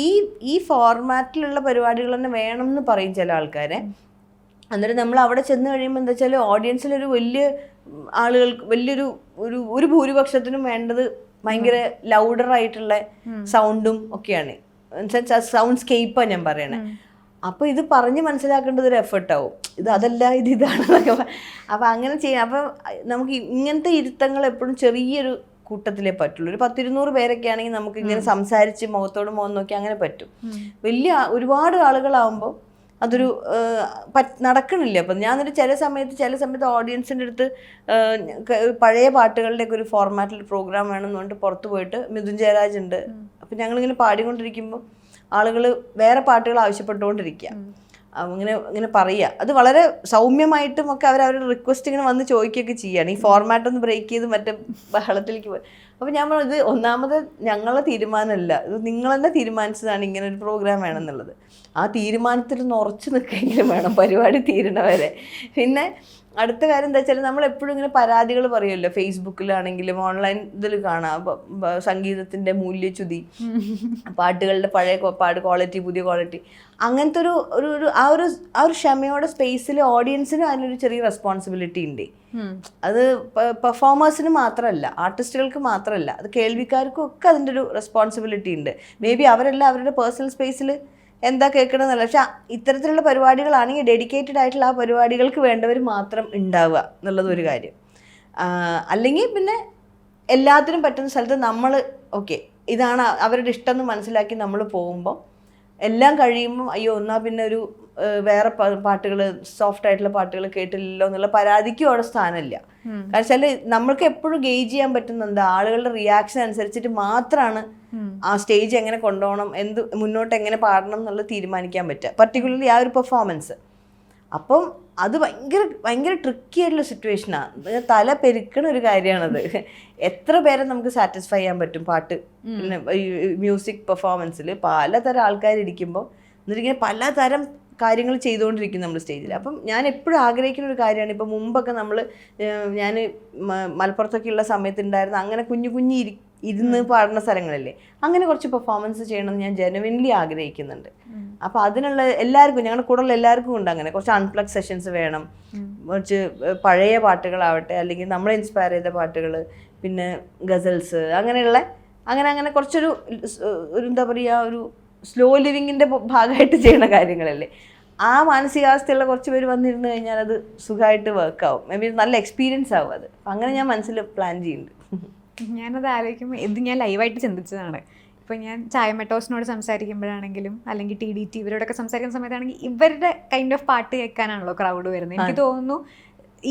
ഈ ഫോർമാറ്റിലുള്ള പരിപാടികൾ തന്നെ വേണം എന്ന് പറയും ചില ആൾക്കാരെ. അന്നേരം നമ്മൾ അവിടെ ചെന്ന് കഴിയുമ്പോൾ എന്താ വെച്ചാൽ ഓഡിയൻസിലൊരു വലിയ ആളുകൾക്ക് വലിയൊരു ഭൂരിപക്ഷത്തിനും വേണ്ടത് ഭയങ്കര ലൗഡർ ആയിട്ടുള്ള സൗണ്ടും ഒക്കെയാണ്. സൗണ്ട് സ്കേപ്പാണ് ഞാൻ പറയണേ. അപ്പോൾ ഇത് പറഞ്ഞ് മനസ്സിലാക്കേണ്ടത് ഒരു എഫേർട്ടാവും. അതല്ല ഇതാണെന്നൊക്കെ. അപ്പോൾ അങ്ങനെ ചെയ്യാം. അപ്പം നമുക്ക് ഇങ്ങനത്തെ ഇരുത്തങ്ങൾ എപ്പോഴും ചെറിയൊരു കൂട്ടത്തിലേ പറ്റുള്ളൂ. ഒരു 10-200 പേരൊക്കെ ആണെങ്കിൽ നമുക്ക് ഇങ്ങനെ സംസാരിച്ച് മുഖത്തോട് മുഖം നോക്കി അങ്ങനെ പറ്റും. വലിയ ഒരുപാട് ആളുകളാവുമ്പോൾ അതൊരു നടക്കണില്ല. അപ്പം ഞാനൊരു ചില സമയത്ത് ഓഡിയൻസിൻ്റെ അടുത്ത് പഴയ പാട്ടുകളുടെയൊക്കെ ഒരു ഫോർമാറ്റിൽ പ്രോഗ്രാം വേണമെന്ന് പറഞ്ഞിട്ട് പുറത്ത് പോയിട്ട് മിഥുൻ ജയരാജ് ഉണ്ട്. അപ്പം ഞങ്ങളിങ്ങനെ പാടിക്കൊണ്ടിരിക്കുമ്പോൾ ആളുകൾ വേറെ പാട്ടുകൾ ആവശ്യപ്പെട്ടുകൊണ്ടിരിക്കുക. ഇങ്ങനെ പറയുക. അത് വളരെ സൗമ്യമായിട്ടും ഒക്കെ അവരുടെ റിക്വസ്റ്റ് ഇങ്ങനെ വന്ന് ചോദിക്കുകയൊക്കെ ചെയ്യുകയാണ്. ഈ ഫോർമാറ്റ് ഒന്ന് ബ്രേക്ക് ചെയ്ത് മറ്റേ ബഹളത്തിലേക്ക് പോയി. അപ്പോൾ ഞാൻ പറഞ്ഞത്, ഒന്നാമത് ഞങ്ങളെ തീരുമാനമല്ല, ഇത് നിങ്ങൾ തന്നെ തീരുമാനിച്ചതാണ് ഇങ്ങനെ ഒരു പ്രോഗ്രാം വേണമെന്നുള്ളത്. ആ തീരുമാനത്തിൽ ഒന്ന് ഉറച്ചു നിൽക്കെങ്കിലും വേണം പരിപാടി തീരണവരെ. പിന്നെ അടുത്ത കാര്യം എന്താ വെച്ചാൽ, നമ്മൾ എപ്പോഴും ഇങ്ങനെ പരാതികൾ പറയുമല്ലോ, ഫേസ്ബുക്കിലാണെങ്കിലും ഓൺലൈൻ ഇതിൽ കാണാം, സംഗീതത്തിൻ്റെ മൂല്യച്യുതി, പാട്ടുകളുടെ പഴയ പാട്ട് ക്വാളിറ്റി, പുതിയ ക്വാളിറ്റി, അങ്ങനത്തെ ഒരു ആ ഒരു ക്ഷമയോടെ സ്പേസിൽ ഓഡിയൻസിനും അതിനൊരു ചെറിയ റെസ്പോൺസിബിലിറ്റി ഉണ്ട്. അത് പെർഫോമേഴ്സിന് മാത്രമല്ല, ആർട്ടിസ്റ്റുകൾക്ക് മാത്രമല്ല, അത് കേൾവിക്കാർക്കും ഒക്കെ അതിൻ്റെ ഒരു റെസ്പോൺസിബിലിറ്റി ഉണ്ട്. മേ ബി അവരെല്ലാം അവരുടെ പേഴ്സണൽ സ്പേസിൽ എന്താ കേൾക്കണമെന്നല്ല, പക്ഷെ ഇത്തരത്തിലുള്ള പരിപാടികളാണെങ്കിൽ ഡെഡിക്കേറ്റഡ് ആയിട്ടുള്ള ആ പരിപാടികൾക്ക് വേണ്ടവർ മാത്രം ഉണ്ടാവുക എന്നുള്ളതൊരു കാര്യം. അല്ലെങ്കിൽ പിന്നെ എല്ലാത്തിനും പറ്റുന്ന സ്ഥലത്ത് നമ്മൾ ഇതാണ് അവരുടെ ഇഷ്ടം എന്ന് മനസ്സിലാക്കി നമ്മൾ പോകുമ്പോൾ എല്ലാം കഴിയുമ്പം എന്നാൽ പിന്നെ ഒരു വേറെ പാട്ടുകൾ, സോഫ്റ്റ് ആയിട്ടുള്ള പാട്ടുകൾ കേട്ടില്ലല്ലോ എന്നുള്ള പരാതിക്കും അവിടെ സ്ഥാനമില്ല. കാരണം വെച്ചാൽ നമ്മൾക്ക് എപ്പോഴും ഗേജ് ചെയ്യാൻ പറ്റുന്നത് ആളുകളുടെ റിയാക്ഷൻ അനുസരിച്ചിട്ട് മാത്രമാണ് ആ സ്റ്റേജ് എങ്ങനെ കൊണ്ടുപോകണം, മുന്നോട്ട് എങ്ങനെ പാടണം എന്നുള്ളത് തീരുമാനിക്കാൻ പറ്റുക, പർട്ടിക്കുലർലി ആ ഒരു പെർഫോമൻസ്. അപ്പം അത് ഭയങ്കര ട്രിക്കി ആയിട്ടുള്ള സിറ്റുവേഷനാണ്. തല പെരുക്കണ ഒരു കാര്യമാണത്. എത്ര പേരെ നമുക്ക് സാറ്റിസ്ഫൈ ചെയ്യാൻ പറ്റും പാട്ട്, പിന്നെ മ്യൂസിക് പെർഫോമൻസിൽ പലതരം ആൾക്കാരിരിക്കുമ്പോൾ എന്നിട്ടിങ്ങനെ പലതരം കാര്യങ്ങൾ ചെയ്തുകൊണ്ടിരിക്കും നമ്മൾ സ്റ്റേജിൽ. അപ്പം ഞാൻ എപ്പോഴും ആഗ്രഹിക്കുന്ന ഒരു കാര്യമാണ്, ഇപ്പം മുമ്പൊക്കെ ഞാൻ മലപ്പുറത്തൊക്കെ ഉള്ള സമയത്ത് ഉണ്ടായിരുന്ന അങ്ങനെ കുഞ്ഞു ഇരുന്ന് പാടുന്ന സ്ഥലങ്ങളില്ലേ, അങ്ങനെ കുറച്ച് പെർഫോമൻസ് ചെയ്യണമെന്ന് ഞാൻ ജെനുവിൻലി ആഗ്രഹിക്കുന്നുണ്ട്. അപ്പോൾ അതിനുള്ള എല്ലാവർക്കും, ഞങ്ങളുടെ കൂടെയുള്ള എല്ലാവർക്കും ഉണ്ട് അങ്ങനെ കുറച്ച് അൺപ്ലഗ് സെഷൻസ് വേണം. കുറച്ച് പഴയ പാട്ടുകളാവട്ടെ, അല്ലെങ്കിൽ നമ്മളെ ഇൻസ്പയർ ചെയ്ത പാട്ടുകൾ, പിന്നെ ഗസൽസ്, അങ്ങനെ കുറച്ചൊരു എന്താ പറയുക, സ്ലോ ലിവിങ്ങിൻ്റെ ഭാഗമായിട്ട് ചെയ്യുന്ന കാര്യങ്ങളല്ലേ. ആ മാനസികാവസ്ഥയുള്ള കുറച്ച് പേര് വന്നിരുന്നു കഴിഞ്ഞാൽ അത് സുഖമായിട്ട് വർക്കാവും. മേ ബി നല്ല എക്സ്പീരിയൻസ് ആവും അത്. അങ്ങനെ ഞാൻ മനസ്സിൽ പ്ലാൻ ചെയ്യുന്നുണ്ട്. ഞാനത് ആലോചിക്കുമ്പോൾ ഇത് ഞാൻ ലൈവായിട്ട് ചിന്തിച്ചതാണ്. ഇപ്പോൾ ഞാൻ ചായമെട്ടോസിനോട് സംസാരിക്കുമ്പോഴാണെങ്കിലും അല്ലെങ്കിൽ TDT ഇവരോടൊക്കെ സംസാരിക്കുന്ന സമയത്താണെങ്കിൽ ഇവരുടെ കൈൻഡ് ഓഫ് പാട്ട് കേൾക്കാനാണല്ലോ ക്രൗഡ് വരുന്നത്. എനിക്ക് തോന്നുന്നു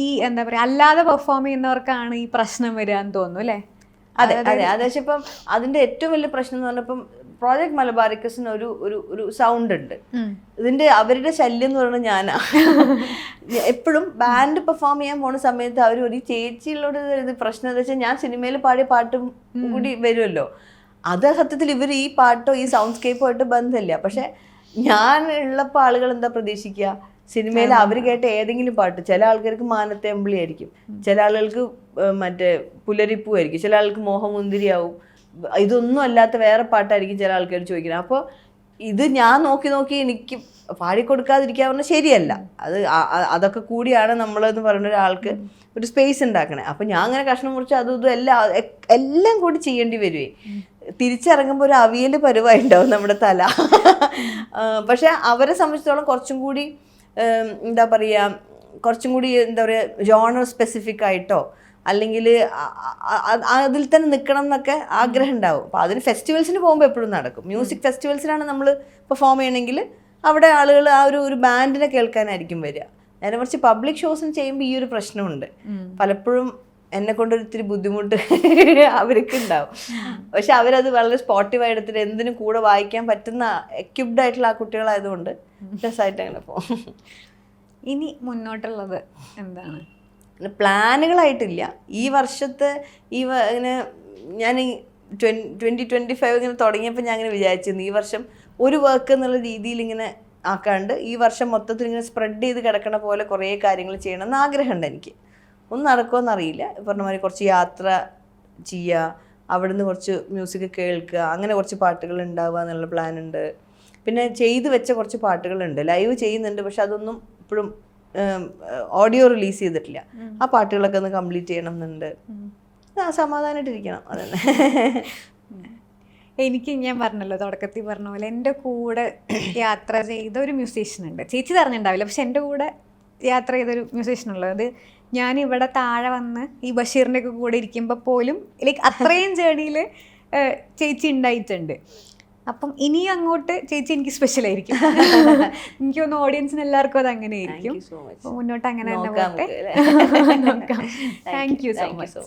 ഈ എന്താ പറയുക അല്ലാതെ പെർഫോം ചെയ്യുന്നവർക്കാണ് ഈ പ്രശ്നം വരിക എന്ന് തോന്നുന്നു അല്ലേ? അതെ അതെ അതെ. പക്ഷെ ഇപ്പം അതിൻ്റെ ഏറ്റവും വലിയ പ്രശ്നം എന്ന് പറഞ്ഞപ്പം പ്രോജക്ട് മലബാറിക്കസിന് ഒരു സൗണ്ട് ഉണ്ട്. ഇതിന്റെ അവരുടെ ശല്യം എന്ന് പറയുന്നത് ഞാനാ. എപ്പോഴും ബാൻഡ് പെർഫോം ചെയ്യാൻ പോണ സമയത്ത് അവർ ഒരു ചേച്ചിയോട് ഇത് പ്രശ്നം എന്താ വെച്ചാൽ ഞാൻ സിനിമയിൽ പാടിയ പാട്ടും കൂടി വരുമല്ലോ. അത് സത്യത്തിൽ ഇവർ ഈ പാട്ടോ ഈ സൗണ്ട് സ്കേപ്പോ ആയിട്ട് ബന്ധമില്ല. പക്ഷെ ഞാൻ ഉള്ളപ്പോൾ ആളുകൾ എന്താ പ്രതീക്ഷിക്കുക, സിനിമയിൽ അവർ കേട്ട ഏതെങ്കിലും പാട്ട്. ചില ആൾക്കാർക്ക് മാനത്തെ അമ്പിളി ആയിരിക്കും, ചില ആളുകൾക്ക് മറ്റേ പുലരിപ്പൂ ആയിരിക്കും, ചില ആൾക്ക് മോഹമുന്തിരിയാവും. ഇതൊന്നും അല്ലാത്ത വേറെ പാട്ടായിരിക്കും ചില ആൾക്കാർ ചോദിക്കുന്നത്. അപ്പോൾ ഇത് ഞാൻ നോക്കി നോക്കി എനിക്ക് പാടിക്കൊടുക്കാതിരിക്കുക പറഞ്ഞാൽ ശരിയല്ല. അതൊക്കെ കൂടിയാണ് നമ്മളെന്ന് പറയുന്ന ഒരാൾക്ക് ഒരു സ്പേസ് ഉണ്ടാക്കണേ. അപ്പം ഞാൻ അങ്ങനെ കഷ്ണം മുറിച്ച് അതും ഇതും എല്ലാം കൂടി ചെയ്യേണ്ടി വരുവേ. തിരിച്ചിറങ്ങുമ്പോൾ ഒരു അവിയൽ പരുവായിട്ടുണ്ടാവും നമ്മുടെ തല. പക്ഷെ അവരെ സംബന്ധിച്ചിടത്തോളം കുറച്ചും കൂടി എന്താ പറയുക, കുറച്ചും കൂടി എന്താ പറയുക ജോണർ സ്പെസിഫിക് ആയിട്ടോ അല്ലെങ്കിൽ അതിൽ തന്നെ നിൽക്കണം എന്നൊക്കെ ആഗ്രഹം ഉണ്ടാവും. അപ്പോൾ അതിന് ഫെസ്റ്റിവൽസിന് പോകുമ്പോൾ എപ്പോഴും നടക്കും. മ്യൂസിക് ഫെസ്റ്റിവൽസിലാണ് നമ്മൾ പെർഫോം ചെയ്യണമെങ്കിൽ അവിടെ ആളുകൾ ആ ഒരു ബാൻഡിനെ കേൾക്കാനായിരിക്കും വരിക. നേരെ കുറച്ച് പബ്ലിക് ഷോസിന് ചെയ്യുമ്പോൾ ഈ ഒരു പ്രശ്നമുണ്ട്. പലപ്പോഴും എന്നെ കൊണ്ടൊരിത്തിരി ബുദ്ധിമുട്ട് അവർക്ക് ഉണ്ടാവും. പക്ഷെ അവരത് വളരെ സ്പോർട്ടീവായി എടുത്തിട്ട് എന്തിനും കൂടെ വായിക്കാൻ പറ്റുന്ന എക്യുപ്ഡ് ആയിട്ടുള്ള ആ കുട്ടികളായതുകൊണ്ട് രസമായിട്ട് അങ്ങനെ പോകും. ഇനി മുന്നോട്ടുള്ളത് എന്താണ്? പ്ലാനുകളായിട്ടില്ല. ഈ വർഷത്തെ ഇങ്ങനെ ഞാൻ 2025 ഇങ്ങനെ തുടങ്ങിയപ്പോൾ ഞാൻ ഇങ്ങനെ വിചാരിച്ചിരുന്നു ഈ വർഷം ഒരു വർക്ക് എന്നുള്ള രീതിയിൽ ഇങ്ങനെ ആക്കാണ്ട് ഈ വർഷം മൊത്തത്തിൽ ഇങ്ങനെ സ്പ്രെഡ് ചെയ്ത് കിടക്കണ പോലെ കുറേ കാര്യങ്ങൾ ചെയ്യണം എന്ന് ആഗ്രഹമുണ്ട് എനിക്ക്. ഒന്നും നടക്കുമെന്നറിയില്ല. പറഞ്ഞ മാതിരി കുറച്ച് യാത്ര ചെയ്യുക, അവിടുന്ന് കുറച്ച് മ്യൂസിക് കേൾക്കുക, അങ്ങനെ കുറച്ച് പാട്ടുകൾ ഉണ്ടാവുക എന്നുള്ള പ്ലാനുണ്ട്. പിന്നെ ചെയ്ത് വെച്ച കുറച്ച് പാട്ടുകളുണ്ട്, ലൈവ് ചെയ്യുന്നുണ്ട്. പക്ഷെ അതൊന്നും ഇപ്പോഴും ഓഡിയോ റിലീസ് ചെയ്തിട്ടില്ല. ആ പാട്ടുകളൊക്കെ ഒന്ന് കംപ്ലീറ്റ് ചെയ്യണം എന്നുണ്ട്. സമാധാനമായിട്ടിരിക്കണം. അതന്നെ. എനിക്ക് ഞാൻ പറഞ്ഞല്ലോ തുടക്കത്തിൽ പറഞ്ഞ പോലെ എൻ്റെ കൂടെ യാത്ര ചെയ്ത ഒരു മ്യൂസീഷ്യൻ ഉണ്ട്. ചേച്ചി പറഞ്ഞിട്ടുണ്ടാവില്ല, പക്ഷെ എൻ്റെ കൂടെ യാത്ര ചെയ്തൊരു മ്യൂസീഷ്യൻ ഉള്ളത്. അത് ഞാനിവിടെ താഴെ വന്ന് ഈ ബഷീറിൻ്റെ ഒക്കെ കൂടെ ഇരിക്കുമ്പോൾ പോലും ലൈക്ക് അത്രയും ജേണിയിൽ ചേച്ചി ഉണ്ടായിട്ടുണ്ട്. അപ്പം ഇനി അങ്ങോട്ട് ചേച്ചി എനിക്ക് സ്പെഷ്യൽ ആയിരിക്കും. എനിക്ക് തോന്നുന്നു ഓഡിയൻസിന് എല്ലാവർക്കും അത് അങ്ങനെ ആയിരിക്കും. മുന്നോട്ട് അങ്ങനെ തന്നെ പോട്ടെ. Thank you so much.